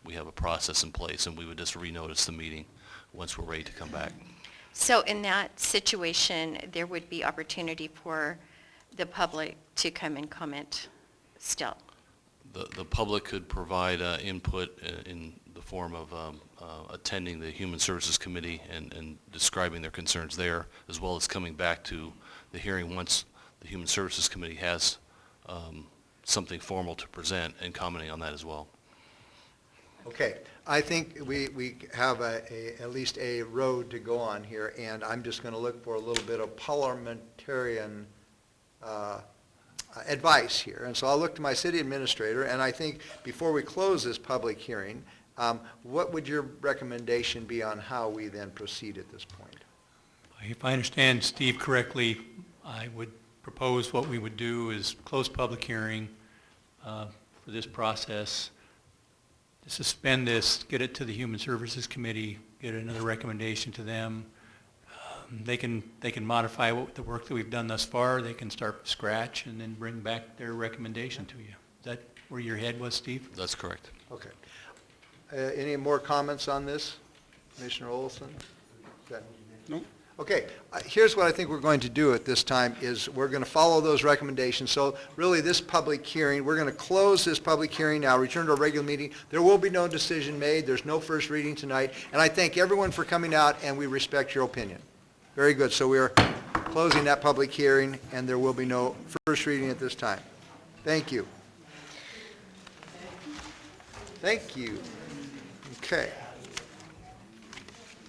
We have a process in place, and we would just renotice the meeting once we're ready to come back. So in that situation, there would be opportunity for the public to come and comment still? The public could provide input in the form of attending the Human Services Committee and describing their concerns there, as well as coming back to the hearing once the Human Services Committee has something formal to present and commenting on that as well. Okay, I think we have at least a road to go on here, and I'm just going to look for a little bit of parliamentarian advice here. And so I'll look to my city administrator, and I think before we close this public hearing, what would your recommendation be on how we then proceed at this point? If I understand Steve correctly, I would proposed what we would do is close public hearing for this process, suspend this, get it to the Human Services Committee, get another recommendation to them. They can modify the work that we've done thus far. They can start from scratch and then bring back their recommendation to you. Is that where your head was, Steve? That's correct. Okay. Any more comments on this, Commissioner Olson? No. Okay, here's what I think we're going to do at this time is we're going to follow those recommendations. So really this public hearing, we're going to close this public hearing now, return to our regular meeting. There will be no decision made. There's no first reading tonight. And I thank everyone for coming out, and we respect your opinion. Very good. So we are closing that public hearing, and there will be no first reading at this time. Thank you. Thank you. Okay.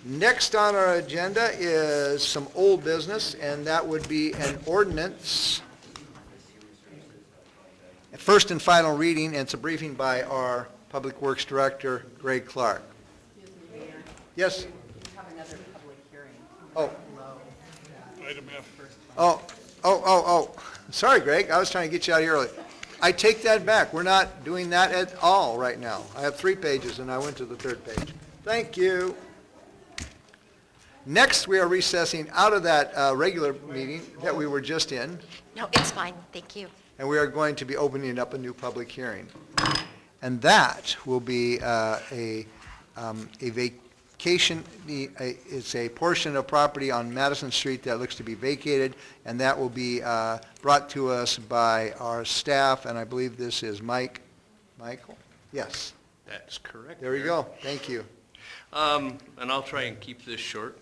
Next on our agenda is some old business, and that would be an ordinance. First and final reading, and it's a briefing by our Public Works Director, Greg Clark. Yes? Oh. Item F. Oh. Sorry, Greg, I was trying to get you out of here early. I take that back. We're not doing that at all right now. I have 3 pages, and I went to the 3rd page. Thank you. Next, we are recessing out of that regular meeting that we were just in, No, it's fine, thank you. and we are going to be opening up a new public hearing. And that will be a vacation, it's a portion of property on Madison Street that looks to be vacated, and that will be brought to us by our staff, and I believe this is Michael? Yes. That's correct. There you go. Thank you. And I'll try and keep this short.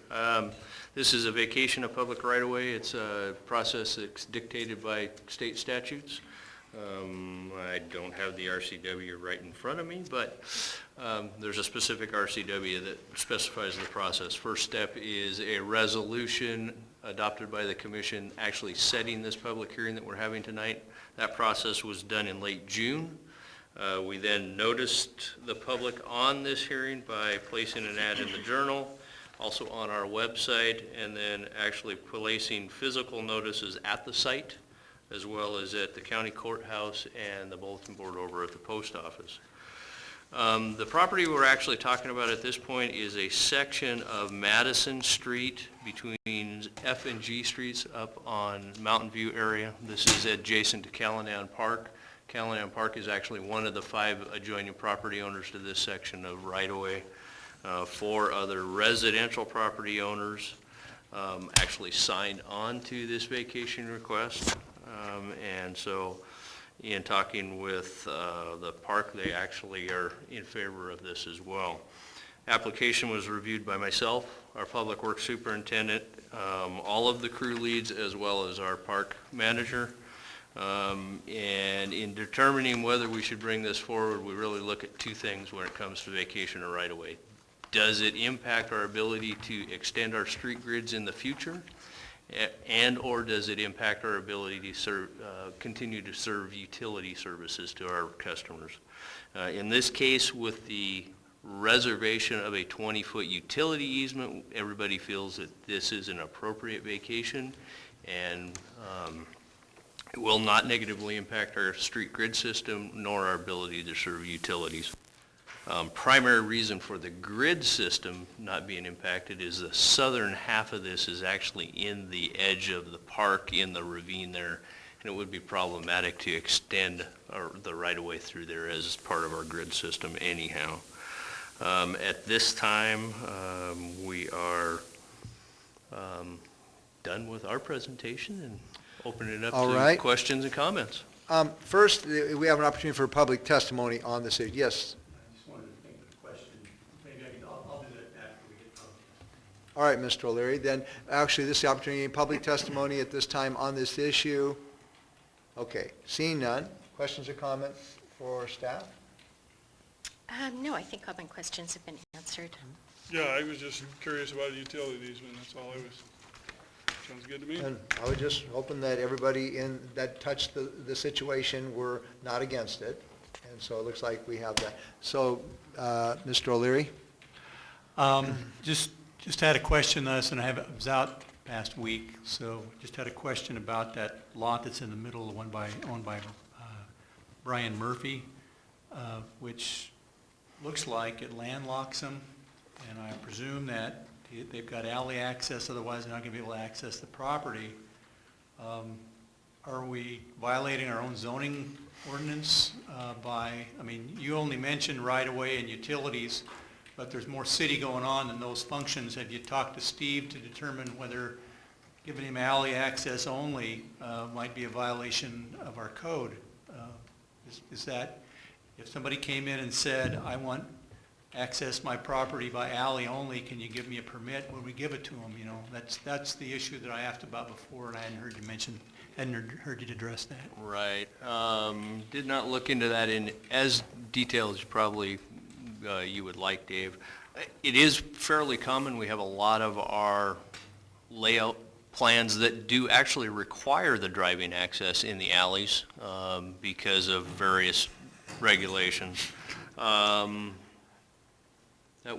This is a vacation of public right-of-way. It's a process that's dictated by state statutes. I don't have the RCW right in front of me, but there's a specific RCW that specifies the process. First step is a resolution adopted by the commission actually setting this public hearing that we're having tonight. That process was done in late June. We then noticed the public on this hearing by placing an ad in the Journal, also on our website, and then actually placing physical notices at the site, as well as at the county courthouse and the bulletin board over at the post office. The property we're actually talking about at this point is a section of Madison Street between F and G Streets up on Mountain View area. This is adjacent to Callahan Park. Callahan Park is actually one of the 5 adjoining property owners to this section of right-of-way. 4 other residential property owners actually signed on to this vacation request. And so in talking with the park, they actually are in favor of this as well. Application was reviewed by myself, our Public Works Superintendent, all of the crew leads, as well as our park manager. And in determining whether we should bring this forward, we really look at 2 things when it comes to vacation or right-of-way. Does it impact our ability to extend our street grids in the future? And/or does it impact our ability to serve, continue to serve utility services to our customers? In this case, with the reservation of a 20-foot utility easement, everybody feels that this is an appropriate vacation, and it will not negatively impact our street grid system nor our ability to serve utilities. Primary reason for the grid system not being impacted is the southern half of this is actually in the edge of the park in the ravine there, and it would be problematic to extend the right-of-way through there as part of our grid system anyhow. At this time, we are done with our presentation and open it up to questions and comments. First, we have an opportunity for public testimony on this issue. Yes. All right, Mr. O'Leary, then actually this is the opportunity for public testimony at this time on this issue. Okay, seeing none. Questions or comments for staff? No, I think all my questions have been answered. Yeah, I was just curious about utility easement, that's all I was. Sounds good to me. And I was just hoping that everybody that touched the situation were not against it. And so it looks like we have that. So, Mr. O'Leary? Just had a question on this, and I was out past week, so just had a question about that lot that's in the middle, the one owned by Brian Murphy, which looks like it landlocks them, and I presume that they've got alley access, otherwise they're not going to be able to access the property. Are we violating our own zoning ordinance you only mentioned right-of-way and utilities, but there's more city going on than those functions. Have you talked to Steve to determine whether giving him alley access only might be a violation of our code? Is that, if somebody came in and said, I want access my property by alley only, can you give me a permit? Would we give it to them? That's the issue that I asked about before, and I hadn't heard you mention, hadn't heard you address that. Right. Did not look into that in as detailed as probably you would like, Dave. It is fairly common. We have a lot of our layout plans that do actually require the driving access in the alleys because of various regulations. That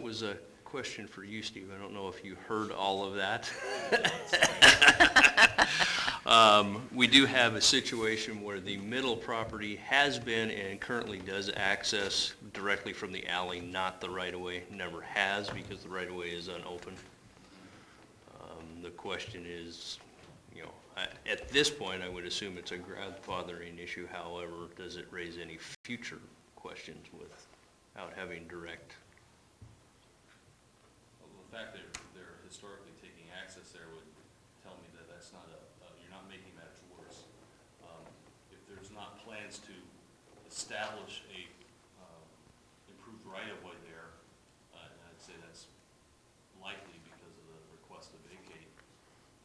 was a question for you, Steve. I don't know if you heard all of that. We do have a situation where the middle property has been and currently does access directly from the alley, not the right-of-way. Never has, because the right-of-way is unopened. The question is, at this point, I would assume it's a grandfathering issue. However, does it raise any future questions without having direct? Well, the fact that they're historically taking access there would tell me that that's not you're not making matters worse. If there's not plans to establish a improved right-of-way there, I'd say that's likely because of the request to vacate,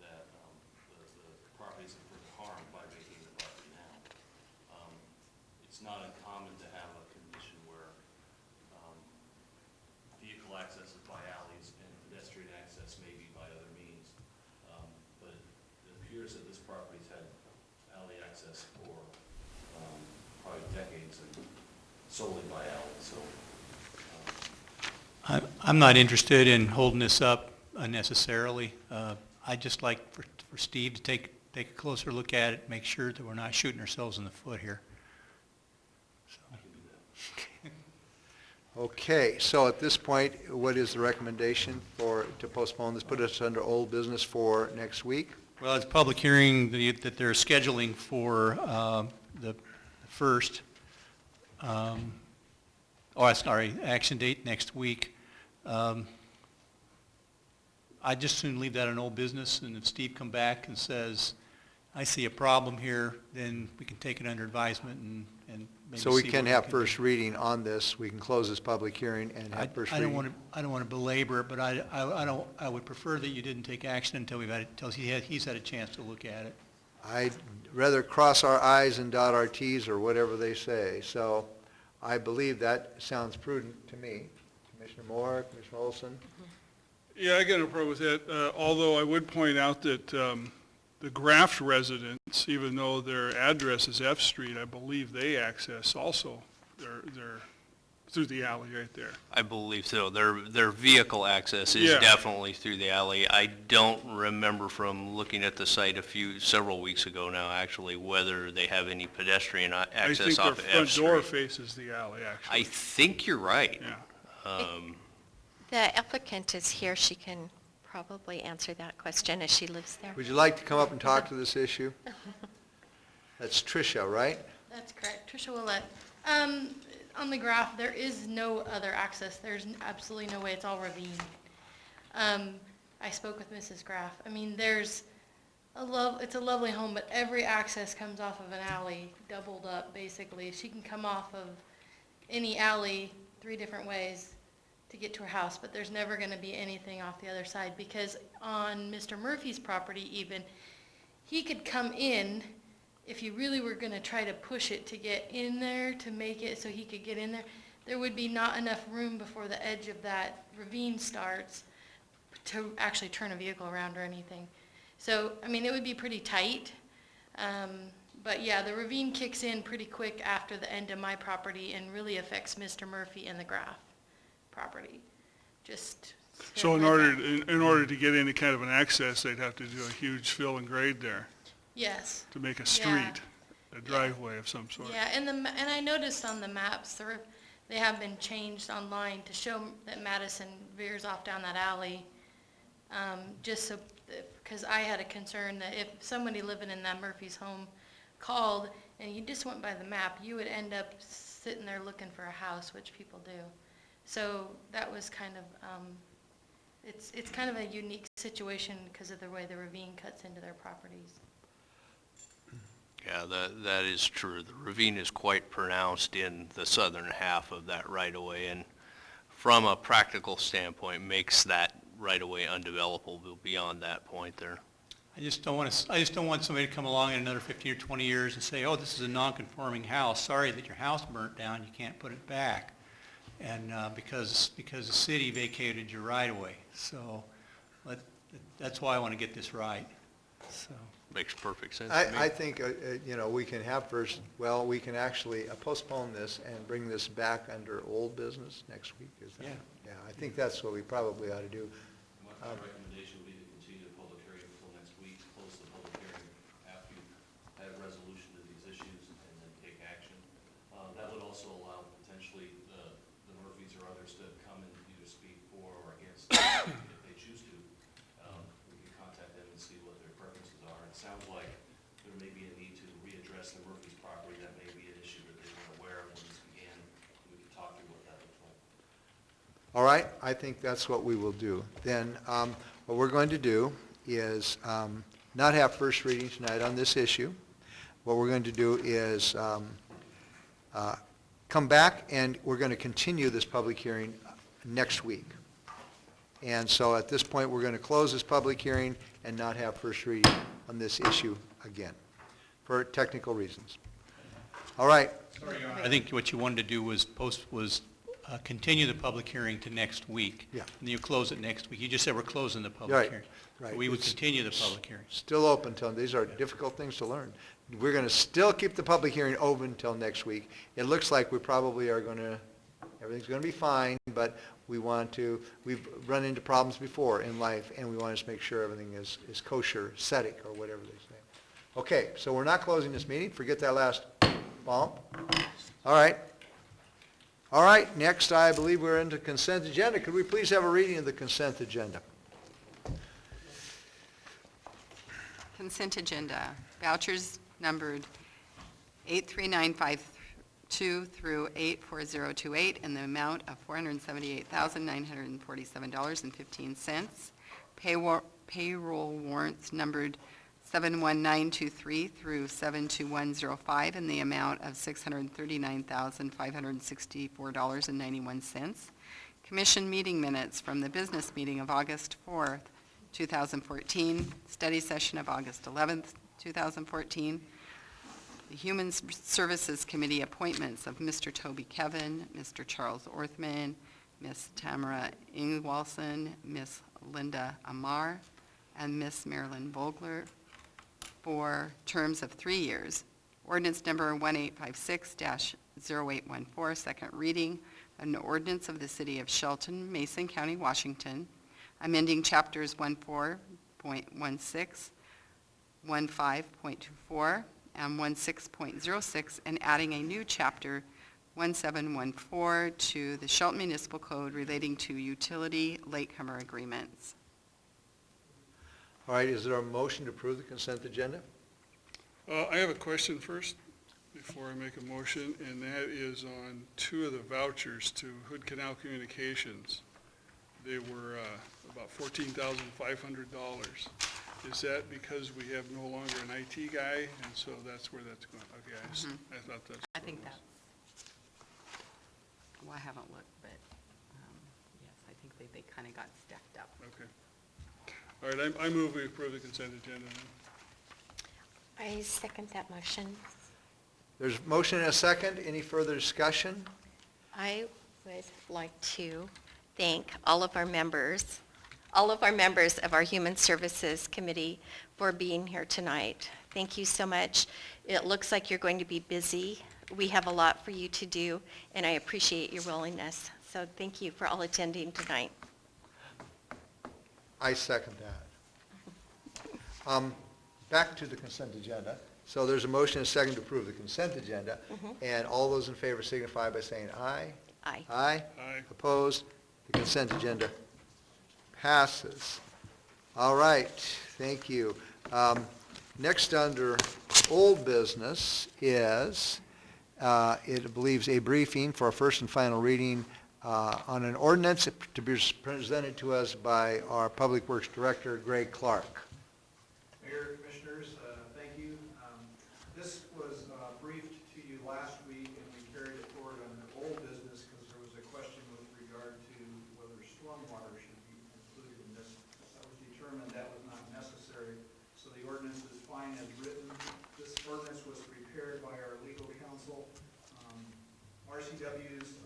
that the property isn't further harmed by vacating the property now. It's not uncommon to have a condition where vehicle access is by alleys and pedestrian access may be by other means. But it appears that this property's had alley access for probably decades and solely by alleys, so. I'm not interested in holding this up unnecessarily. I'd just like for Steve to take a closer look at it, make sure that we're not shooting ourselves in the foot here. Okay, so at this point, what is the recommendation to postpone this, put us under old business for next week? Well, it's a public hearing that they're scheduling for the first, action date next week. I'd just soon leave that on old business, and if Steve come back and says, I see a problem here, then we can take it under advisement and maybe So we see can what have first reading on this, we can close this public hearing and have first reading. I don't want to belabor it, but I would prefer that you didn't take action until he's had a chance to look at it. I'd rather cross our i's and dot our t's, or whatever they say. So I believe that sounds prudent to me. Commissioner Moore, Commissioner Olson? Yeah, I got no problem with that, although I would point out that the Graft residents, even though their address is F Street, I believe they access also their through the alley right there. I believe so. Their vehicle access is definitely through the alley. I don't remember from looking at the site several weeks ago now, actually, whether they have any pedestrian access off of F Street. I think their front door faces the alley, actually. I think you're right. Yeah. The applicant is here. She can probably answer that question as she lives there. Would you like to come up and talk to this issue? That's Tricia, right? That's correct, Tricia Willett. On the graph, there is no other access. There's absolutely no way. It's all ravine. I spoke with Mrs. Graff. I mean, it's a lovely home, but every access comes off of an alley, doubled up, basically. She can come off of any alley 3 different ways to get to her house, but there's never going to be anything off the other side, because on Mr. Murphy's property even, he could come in if you really were going to try to push it to get in there, to make it so he could get in there. There would be not enough room before the edge of that ravine starts to actually turn a vehicle around or anything. So, I mean, it would be pretty tight. But yeah, the ravine kicks in pretty quick after the end of my property and really affects Mr. Murphy and the Graff property. Just So in order to get any kind of an access, they'd have to do a huge fill and grade there Yes. to make a Yeah. street, a driveway of some sort. Yeah, and I noticed on the maps, they have been changed online to show that Madison veers off down that alley, just so, because I had a concern that if somebody living in that Murphy's home called and you just went by the map, you would end up sitting there looking for a house, which people do. So that was kind of, it's kind of a unique situation because of the way the ravine cuts into their properties. Yeah, that is true. The ravine is quite pronounced in the southern half of that right-of-way, and from a practical standpoint, makes that right-of-way undevelopable beyond that point there. I just don't want somebody to come along in another 15 or 20 years and say, oh, this is a non-conforming house. Sorry that your house burnt down, you can't put it back. And because the city vacated your right-of-way. So that's why I want to get this right. So. Makes perfect sense to me. I think, we can have we can actually postpone this and bring this back under old business next week, is that? Yeah. Yeah, I think that's what we probably ought to do. My recommendation would be to continue the public hearing until next week, close the public hearing after you've had a resolution to these issues, and then take action. That would also allow potentially the Murphys or others to come and either speak for or against if they choose to. We can contact them and see what their preferences are. It sounds like there may be a need to readdress the Murphys property. That may be an issue that they weren't aware of when this began. We can talk through what that looks like. All right, I think that's what we will do. Then what we're going to do is not have first reading tonight on this issue. What we're going to do is come back and we're going to continue this public hearing next week. And so at this point, we're going to close this public hearing and not have first reading on this issue again for technical reasons. All right. I think what you wanted to do was continue the public hearing to next week. Yeah. And you close it next week. You just said we're closing the public Right, hearing. right. So we would It's continue the public hearing. Still open till, these are difficult things to learn. We're going to still keep the public hearing open until next week. It looks like we probably are going to, everything's going to be fine, but we've run into problems before in life, and we want to make sure everything is kosher, ascetic, or whatever they say. Okay, so we're not closing this meeting. Forget that last bump. All right. All right, next I believe we're into consent agenda. Could we please have a reading of the consent agenda? Consent agenda. Vouchers numbered 83952 through 84028 in the amount of $478,947.15. Payroll warrants numbered 71923 through 72105 in the amount of $639,564.91. Commission meeting minutes from the business meeting of August 4th, 2014, study session of August 11th, 2014, the Human Services Committee appointments of Mr. Toby Kevin, Mr. Charles Orthman, Ms. Tamara Ingwalson, Ms. Linda Amar, and Ms. Marilyn Vogler for terms of 3 years. Ordinance number 1856-0814, second reading, an ordinance of the City of Shelton, Mason County, Washington, amending chapters 14.16, 15.24, and 16.06, and adding a new chapter 1714 to the Shelton Municipal Code relating to utility latecomer agreements. All right, is there a motion to approve the consent agenda? I have a question first before I make a motion, and that is on two of the vouchers to Hood Canal Communications. They were about $14,500. Is that because we have no longer an IT guy, and so that's where that's going? Okay, I thought that's. I think that's, well, I haven't looked, but yes, I think they kind of got stacked up. Okay. All right, I move we approve the consent agenda then. I second that motion. There's a motion and a second. Any further discussion? I would like to thank all of our members of our Human Services Committee for being here tonight. Thank you so much. It looks like you're going to be busy. We have a lot for you to do, and I appreciate your willingness. So thank you for all attending tonight. I second that. Back to the consent agenda. So there's a motion and a second to approve the consent agenda. And all those in favor signify by saying aye. Aye. Aye? Aye. Opposed? The consent agenda passes. All right, thank you. Next under old business is, it believes a briefing for a first and final reading on an ordinance to be presented to us by our Public Works Director, Greg Clark. Mayor, Commissioners, thank you. This was briefed to you last week, and we carried it forward under old business because there was a question with regard to whether stormwater should be included in this. That was determined that was not necessary, so the ordinance is fine as written. This ordinance was prepared by our legal counsel. RCW's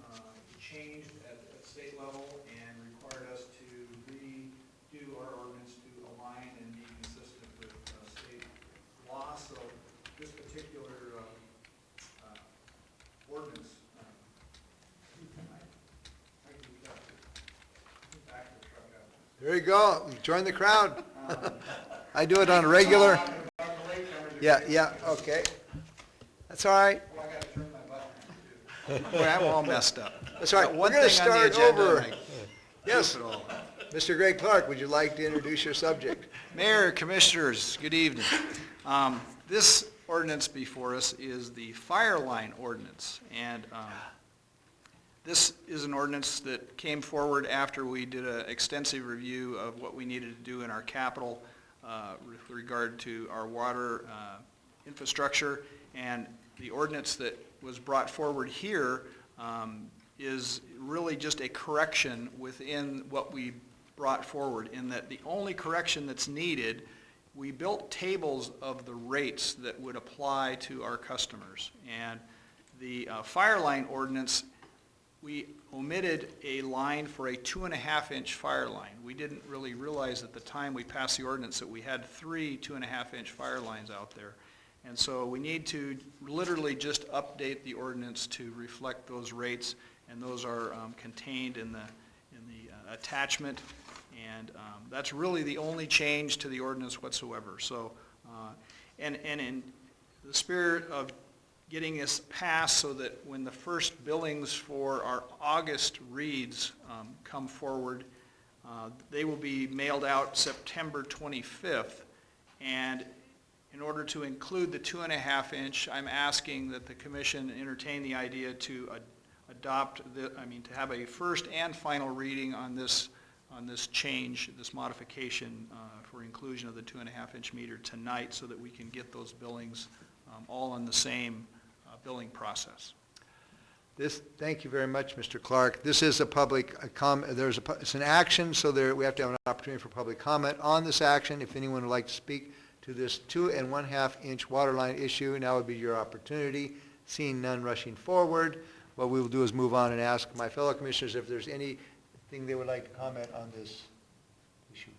changed at state level and required us to redo our ordinance to align and be consistent with state law. So this particular ordinance, There you go, join the crowd. I do it on a regular. Yeah, okay. That's all right. Boy, I'm all messed up. That's all right, we're One going to thing on the start agenda, over. and I Yes, goof it all. Mr. Greg Clark, would you like to introduce your subject? Mayor, Commissioners, good evening. This ordinance before us is the fire line ordinance, and this is an ordinance that came forward after we did an extensive review of what we needed to do in our capital with regard to our water infrastructure, and the ordinance that was brought forward here is really just a correction within what we brought forward, in that the only correction that's needed, we built tables of the rates that would apply to our customers. And the fire line ordinance, we omitted a line for a 2.5-inch fire line. We didn't really realize at the time we passed the ordinance that we had 3 2.5-inch fire lines out there. And so we need to literally just update the ordinance to reflect those rates, and those are contained in the attachment. And that's really the only change to the ordinance whatsoever. So, and in the spirit of getting this passed so that when the first billings for our August reads come forward, they will be mailed out September 25th. And in order to include the 2.5-inch, I'm asking that the commission entertain the idea to adopt, to have a first and final reading on this change, this modification for inclusion of the 2.5-inch meter tonight, so that we can get those billings all in the same billing process. Thank you very much, Mr. Clark. This is a public it's an action, so we have to have an opportunity for public comment on this action. If anyone would like to speak to this 2.5-inch water line issue, now would be your opportunity. Seeing none rushing forward, what we will do is move on and ask my fellow commissioners if there's anything they would like to comment on this issue.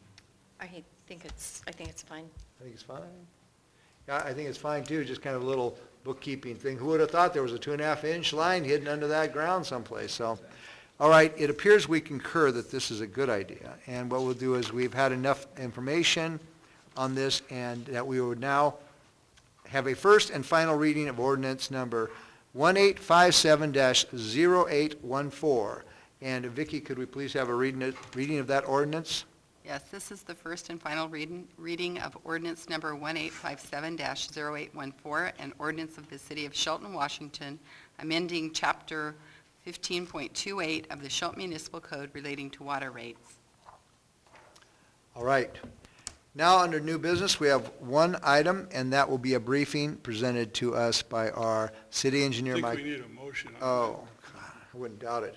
I think it's fine. I think it's fine. Yeah, I think it's fine too, just kind of a little bookkeeping thing. Who would have thought there was a 2.5-inch line hidden under that ground someplace? So, all right, it appears we concur that this is a good idea. And what we'll do is we've had enough information on this, and that we would now have a first and final reading of ordinance number 1857-0814. And Vicki, could we please have a reading of that ordinance? Yes, this is the first and final reading of ordinance number 1857-0814, an ordinance of the City of Shelton, Washington, amending Chapter 15.28 of the Shelton Municipal Code relating to water rates. All right. Now, under new business, we have one item, and that will be a briefing presented to us by our city engineer, Mike. I think we need a motion. Oh, God, I wouldn't doubt it.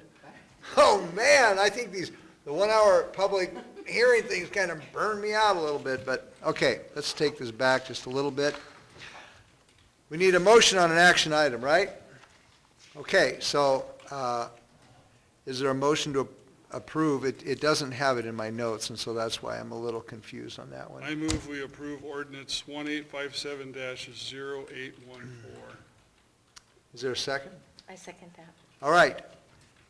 Oh, man, I think the 1-hour public hearing things kind of burned me out a little bit, but, okay, let's take this back just a little bit. We need a motion on an action item, right? Okay, so is there a motion to approve? It doesn't have it in my notes, and so that's why I'm a little confused on that one. I move we approve ordinance 1857-0814. Is there a second? I second that. All right.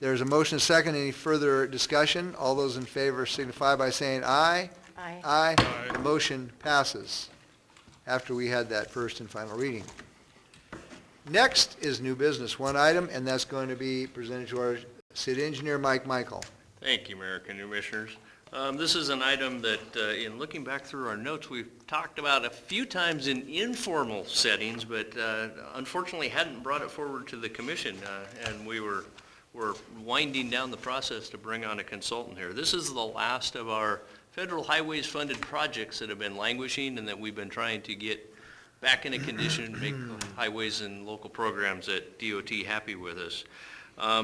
There's a motion, second. Any further discussion? All those in favor signify by saying aye. Aye. Aye. Aye. The motion passes after we had that first and final reading. Next is new business, one item, and that's going to be presented to our city engineer, Mike Michael. Thank you, Mayor and Commissioners. This is an item that, in looking back through our notes, we've talked about a few times in informal settings, but unfortunately hadn't brought it forward to the commission, and we're winding down the process to bring on a consultant here. This is the last of our federal highways funded projects that have been languishing and that we've been trying to get back in a condition to make highways and local programs at DOT happy with us.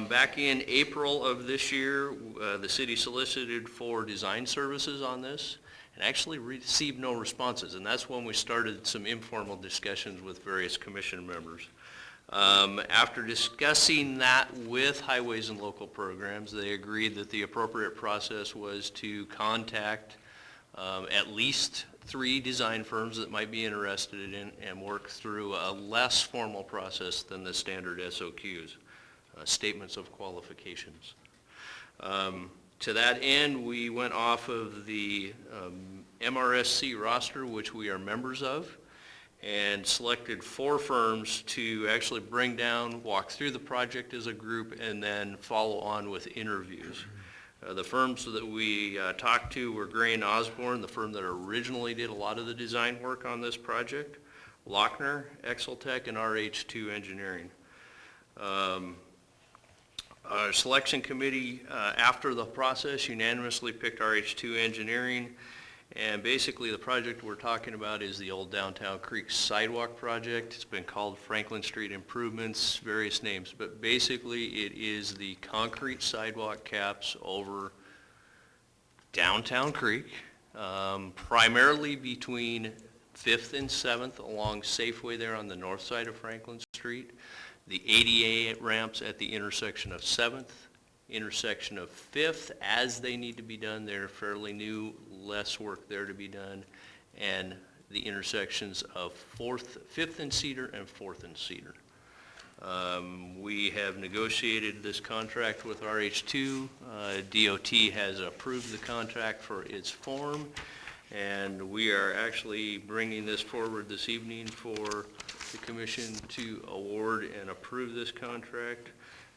Back in April of this year, the city solicited for design services on this and actually received no responses, and that's when we started some informal discussions with various commission members. After discussing that with highways and local programs, they agreed that the appropriate process was to contact at least 3 design firms that might be interested in and work through a less formal process than the standard SOQs. Statements of qualifications. To that end, we went off of the MRSC roster, which we are members of, and selected 4 firms to actually bring down, walk through the project as a group, and then follow on with interviews. The firms that we talked to were Gray & Osborne, the firm that originally did a lot of the design work on this project, Lochner, Exeltech, and RH2 Engineering. Our selection committee, after the process, unanimously picked RH2 Engineering, and basically the project we're talking about is the old Downtown Creek Sidewalk Project. It's been called Franklin Street Improvements, various names, but basically it is the concrete sidewalk caps over Downtown Creek, primarily between 5th and 7th along Safeway there on the north side of Franklin Street. The ADA ramps at the intersection of 7th, intersection of 5th, as they need to be done. They're fairly new, less work there to be done. And the intersections of 5th and Cedar and 4th and Cedar. We have negotiated this contract with RH2. DOT has approved the contract for its form, and we are actually bringing this forward this evening for the commission to award and approve this contract.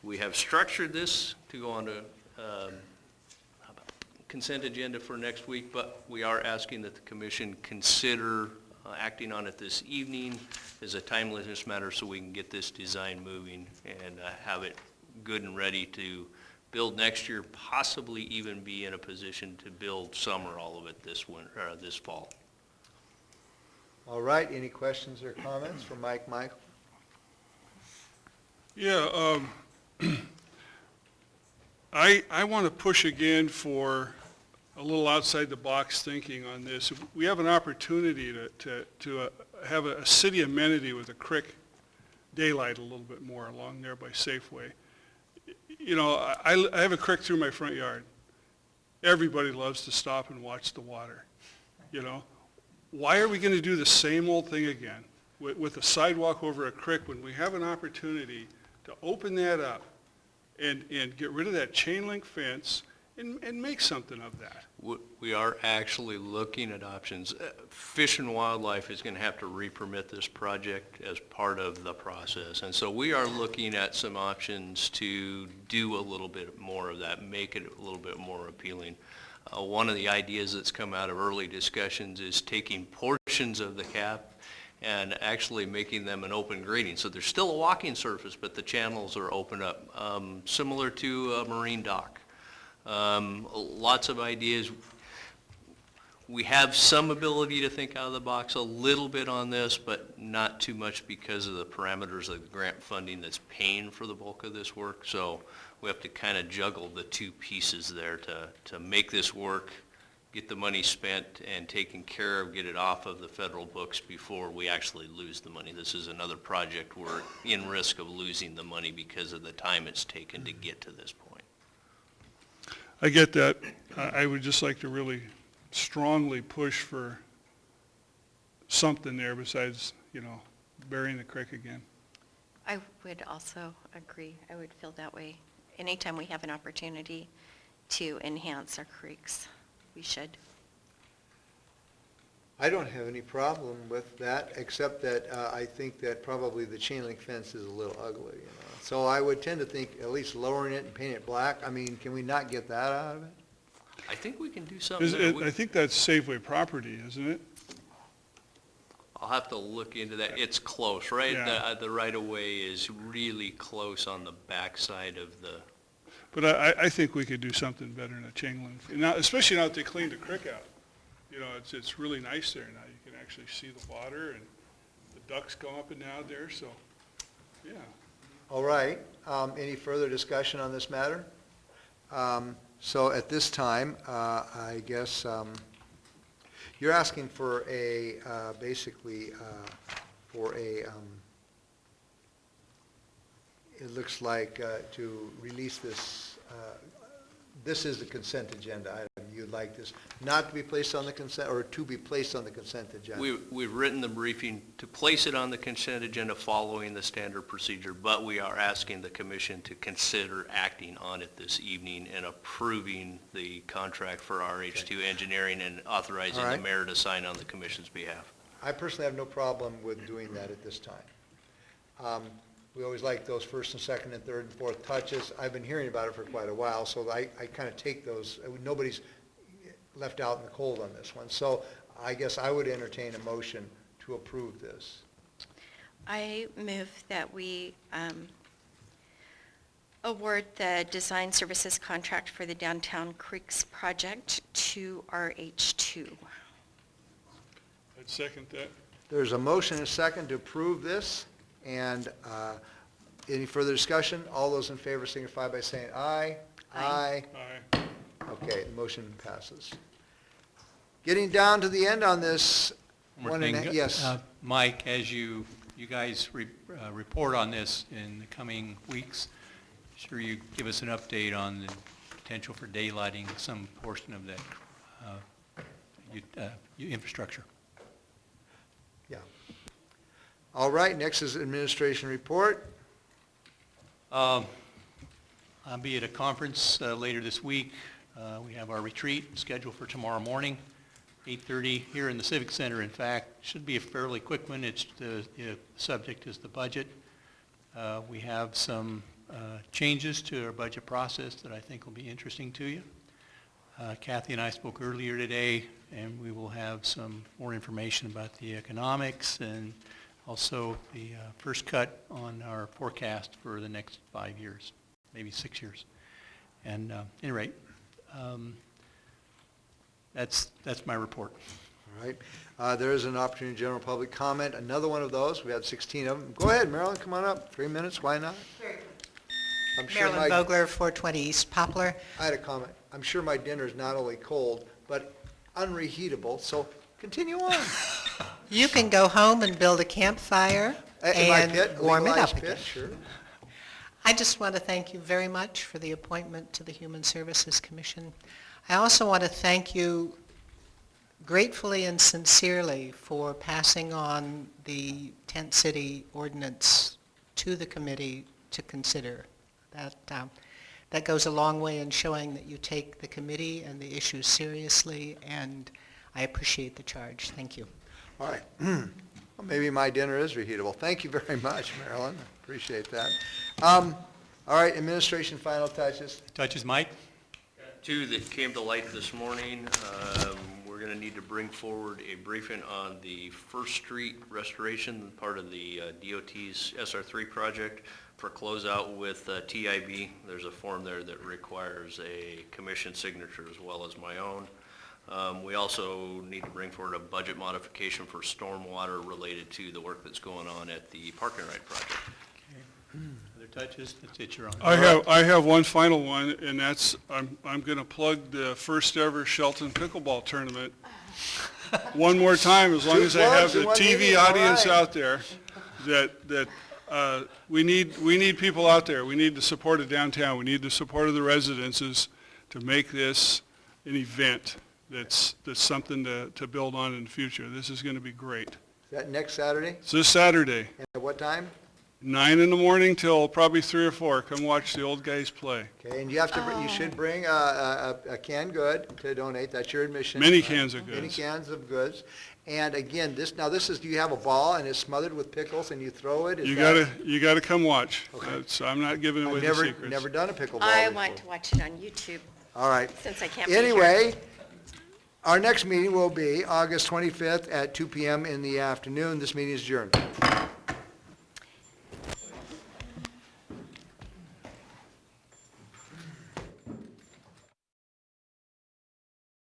We have structured this to go on to consent agenda for next week, but we are asking that the commission consider acting on it this evening as a timeliness matter so we can get this design moving and have it good and ready to build next year, possibly even be in a position to build some or all of it this winter, this fall. All right, any questions or comments for Mike Michael? Yeah, I want to push again for a little outside the box thinking on this. If we have an opportunity to have a city amenity with a creek daylight a little bit more along there by Safeway. You know, I have a creek through my front yard. Everybody loves to stop and watch the water, you know. Why are we going to do the same old thing again with a sidewalk over a creek when we have an opportunity to open that up and get rid of that chain link fence and make something of that? We are actually looking at options. Fish and Wildlife is going to have to re-permit this project as part of the process. And so we are looking at some options to do a little bit more of that, make it a little bit more appealing. One of the ideas that's come out of early discussions is taking portions of the cap and actually making them an open grading. So there's still a walking surface, but the channels are open up, similar to a marine dock. Lots of ideas. We have some ability to think out of the box a little bit on this, but not too much because of the parameters of the grant funding that's paying for the bulk of this work. So we have to kind of juggle the 2 pieces there to make this work, get the money spent and taken care of, get it off of the federal books before we actually lose the money. This is another project we're in risk of losing the money because of the time it's taken to get to this point. I get that. I would just like to really strongly push for something there besides, you know, burying the creek again. I would also agree. I would feel that way. anytime we have an opportunity to enhance our creeks, we should. I don't have any problem with that, except that I think that probably the chain link fence is a little ugly, you know. So I would tend to think at least lowering it and painting it black. I mean, can we not get that out of it? I think we can do something there. I think that's Safeway property, isn't it? I'll have to look into that. It's close, right? Yeah. The right-of-way is really close on the backside of the, But I think we could do something better than a chain link, now, especially now that they cleaned the creek out. You know, it's really nice there now. You can actually see the water, and the ducks go up and down there, so, yeah. All right, any further discussion on this matter? So at this time, I guess, you're asking for a, basically, for a, it looks like to release this, this is the consent agenda item. You'd like this not to be placed on the consent, or to be placed on the consent agenda? we've written the briefing to place it on the consent agenda following the standard procedure, but we are asking the commission to consider acting on it this evening and approving the contract for RH2 engineering and authorizing All the right. mayor to sign on the commission's behalf. I personally have no problem with doing that at this time. We always like those first and second and third and fourth touches. I've been hearing about it for quite a while, so I kind of take those. Nobody's left out in the cold on this one. So I guess I would entertain a motion to approve this. I move that we award the design services contract for the Downtown Creeks project to RH2. I'd second that. There's a motion and a second to approve this, and any further discussion? All those in favor signify by saying aye. Aye. Aye. Okay, the motion passes. Getting down to the end on this. One more thing. Yes. Mike, as you guys report on this in the coming weeks, sure you give us an update on the potential for daylighting some portion of that infrastructure. Yeah. All right, next is administration report. I'll be at a conference later this week. We have our retreat scheduled for tomorrow morning, 8:30 here in the Civic Center. In fact, should be a fairly quick one. It's the subject is the budget. We have some changes to our budget process that I think will be interesting to you. Kathy and I spoke earlier today, and we will have some more information about the economics and also the first cut on our forecast for the next 5 years, maybe 6 years. And at any rate, that's my report. All right. There is an opportunity to general public comment. Another one of those. We had 16 of them. Go ahead, Marilyn, come on up. 3 minutes, why not? I'm sure Marilyn Vogler, 420 East Poplar. I had a comment. I'm sure my dinner is not only cold, but unreheatable, so continue on. You can go home and build a campfire and warm it up again. Sure. I just want to thank you very much for the appointment to the Human Services Commission. I also want to thank you gratefully and sincerely for passing on the Tent City ordinance to the committee to consider. That goes a long way in showing that you take the committee and the issues seriously, and I appreciate the charge. Thank you. All right. Well, maybe my dinner is reheatable. Thank you very much, Marilyn. Appreciate that. All right, administration final touches. Touches, Mike? Two that came to light this morning. We're going to need to bring forward a briefing on the First Street restoration, part of the DOT's SR3 project for closeout with TIB. There's a form there that requires a commission signature as well as my own. We also need to bring forward a budget modification for stormwater related to the work that's going on at the Park and Ride project. Okay. Other touches? That's it, you're on. I have one final one, and that's, I'm going to plug the first ever Shelton pickleball tournament one more time, as long as I have the TV audience out there, that we need people out there. We need the support of downtown. We need the support of the residences to make this an event that's something to build on in the future. This is going to be great. Is that next Saturday? It's this Saturday. And at what time? 9 in the morning till probably 3 or 4. Come watch the old guys play. Okay, and you have to, you should bring a canned good to donate, that's your admission. Many cans of Many goods. cans of goods. And again, this is, you have a ball and it's smothered with pickles and you throw it? Is You that- you gotta come watch. Okay. I'm not giving away the I've secrets. never done a pickleball I before. want to watch it on YouTube, All right. since I can't be here. Anyway, our next meeting will be August 25th at 2 PM in the afternoon. This meeting is adjourned.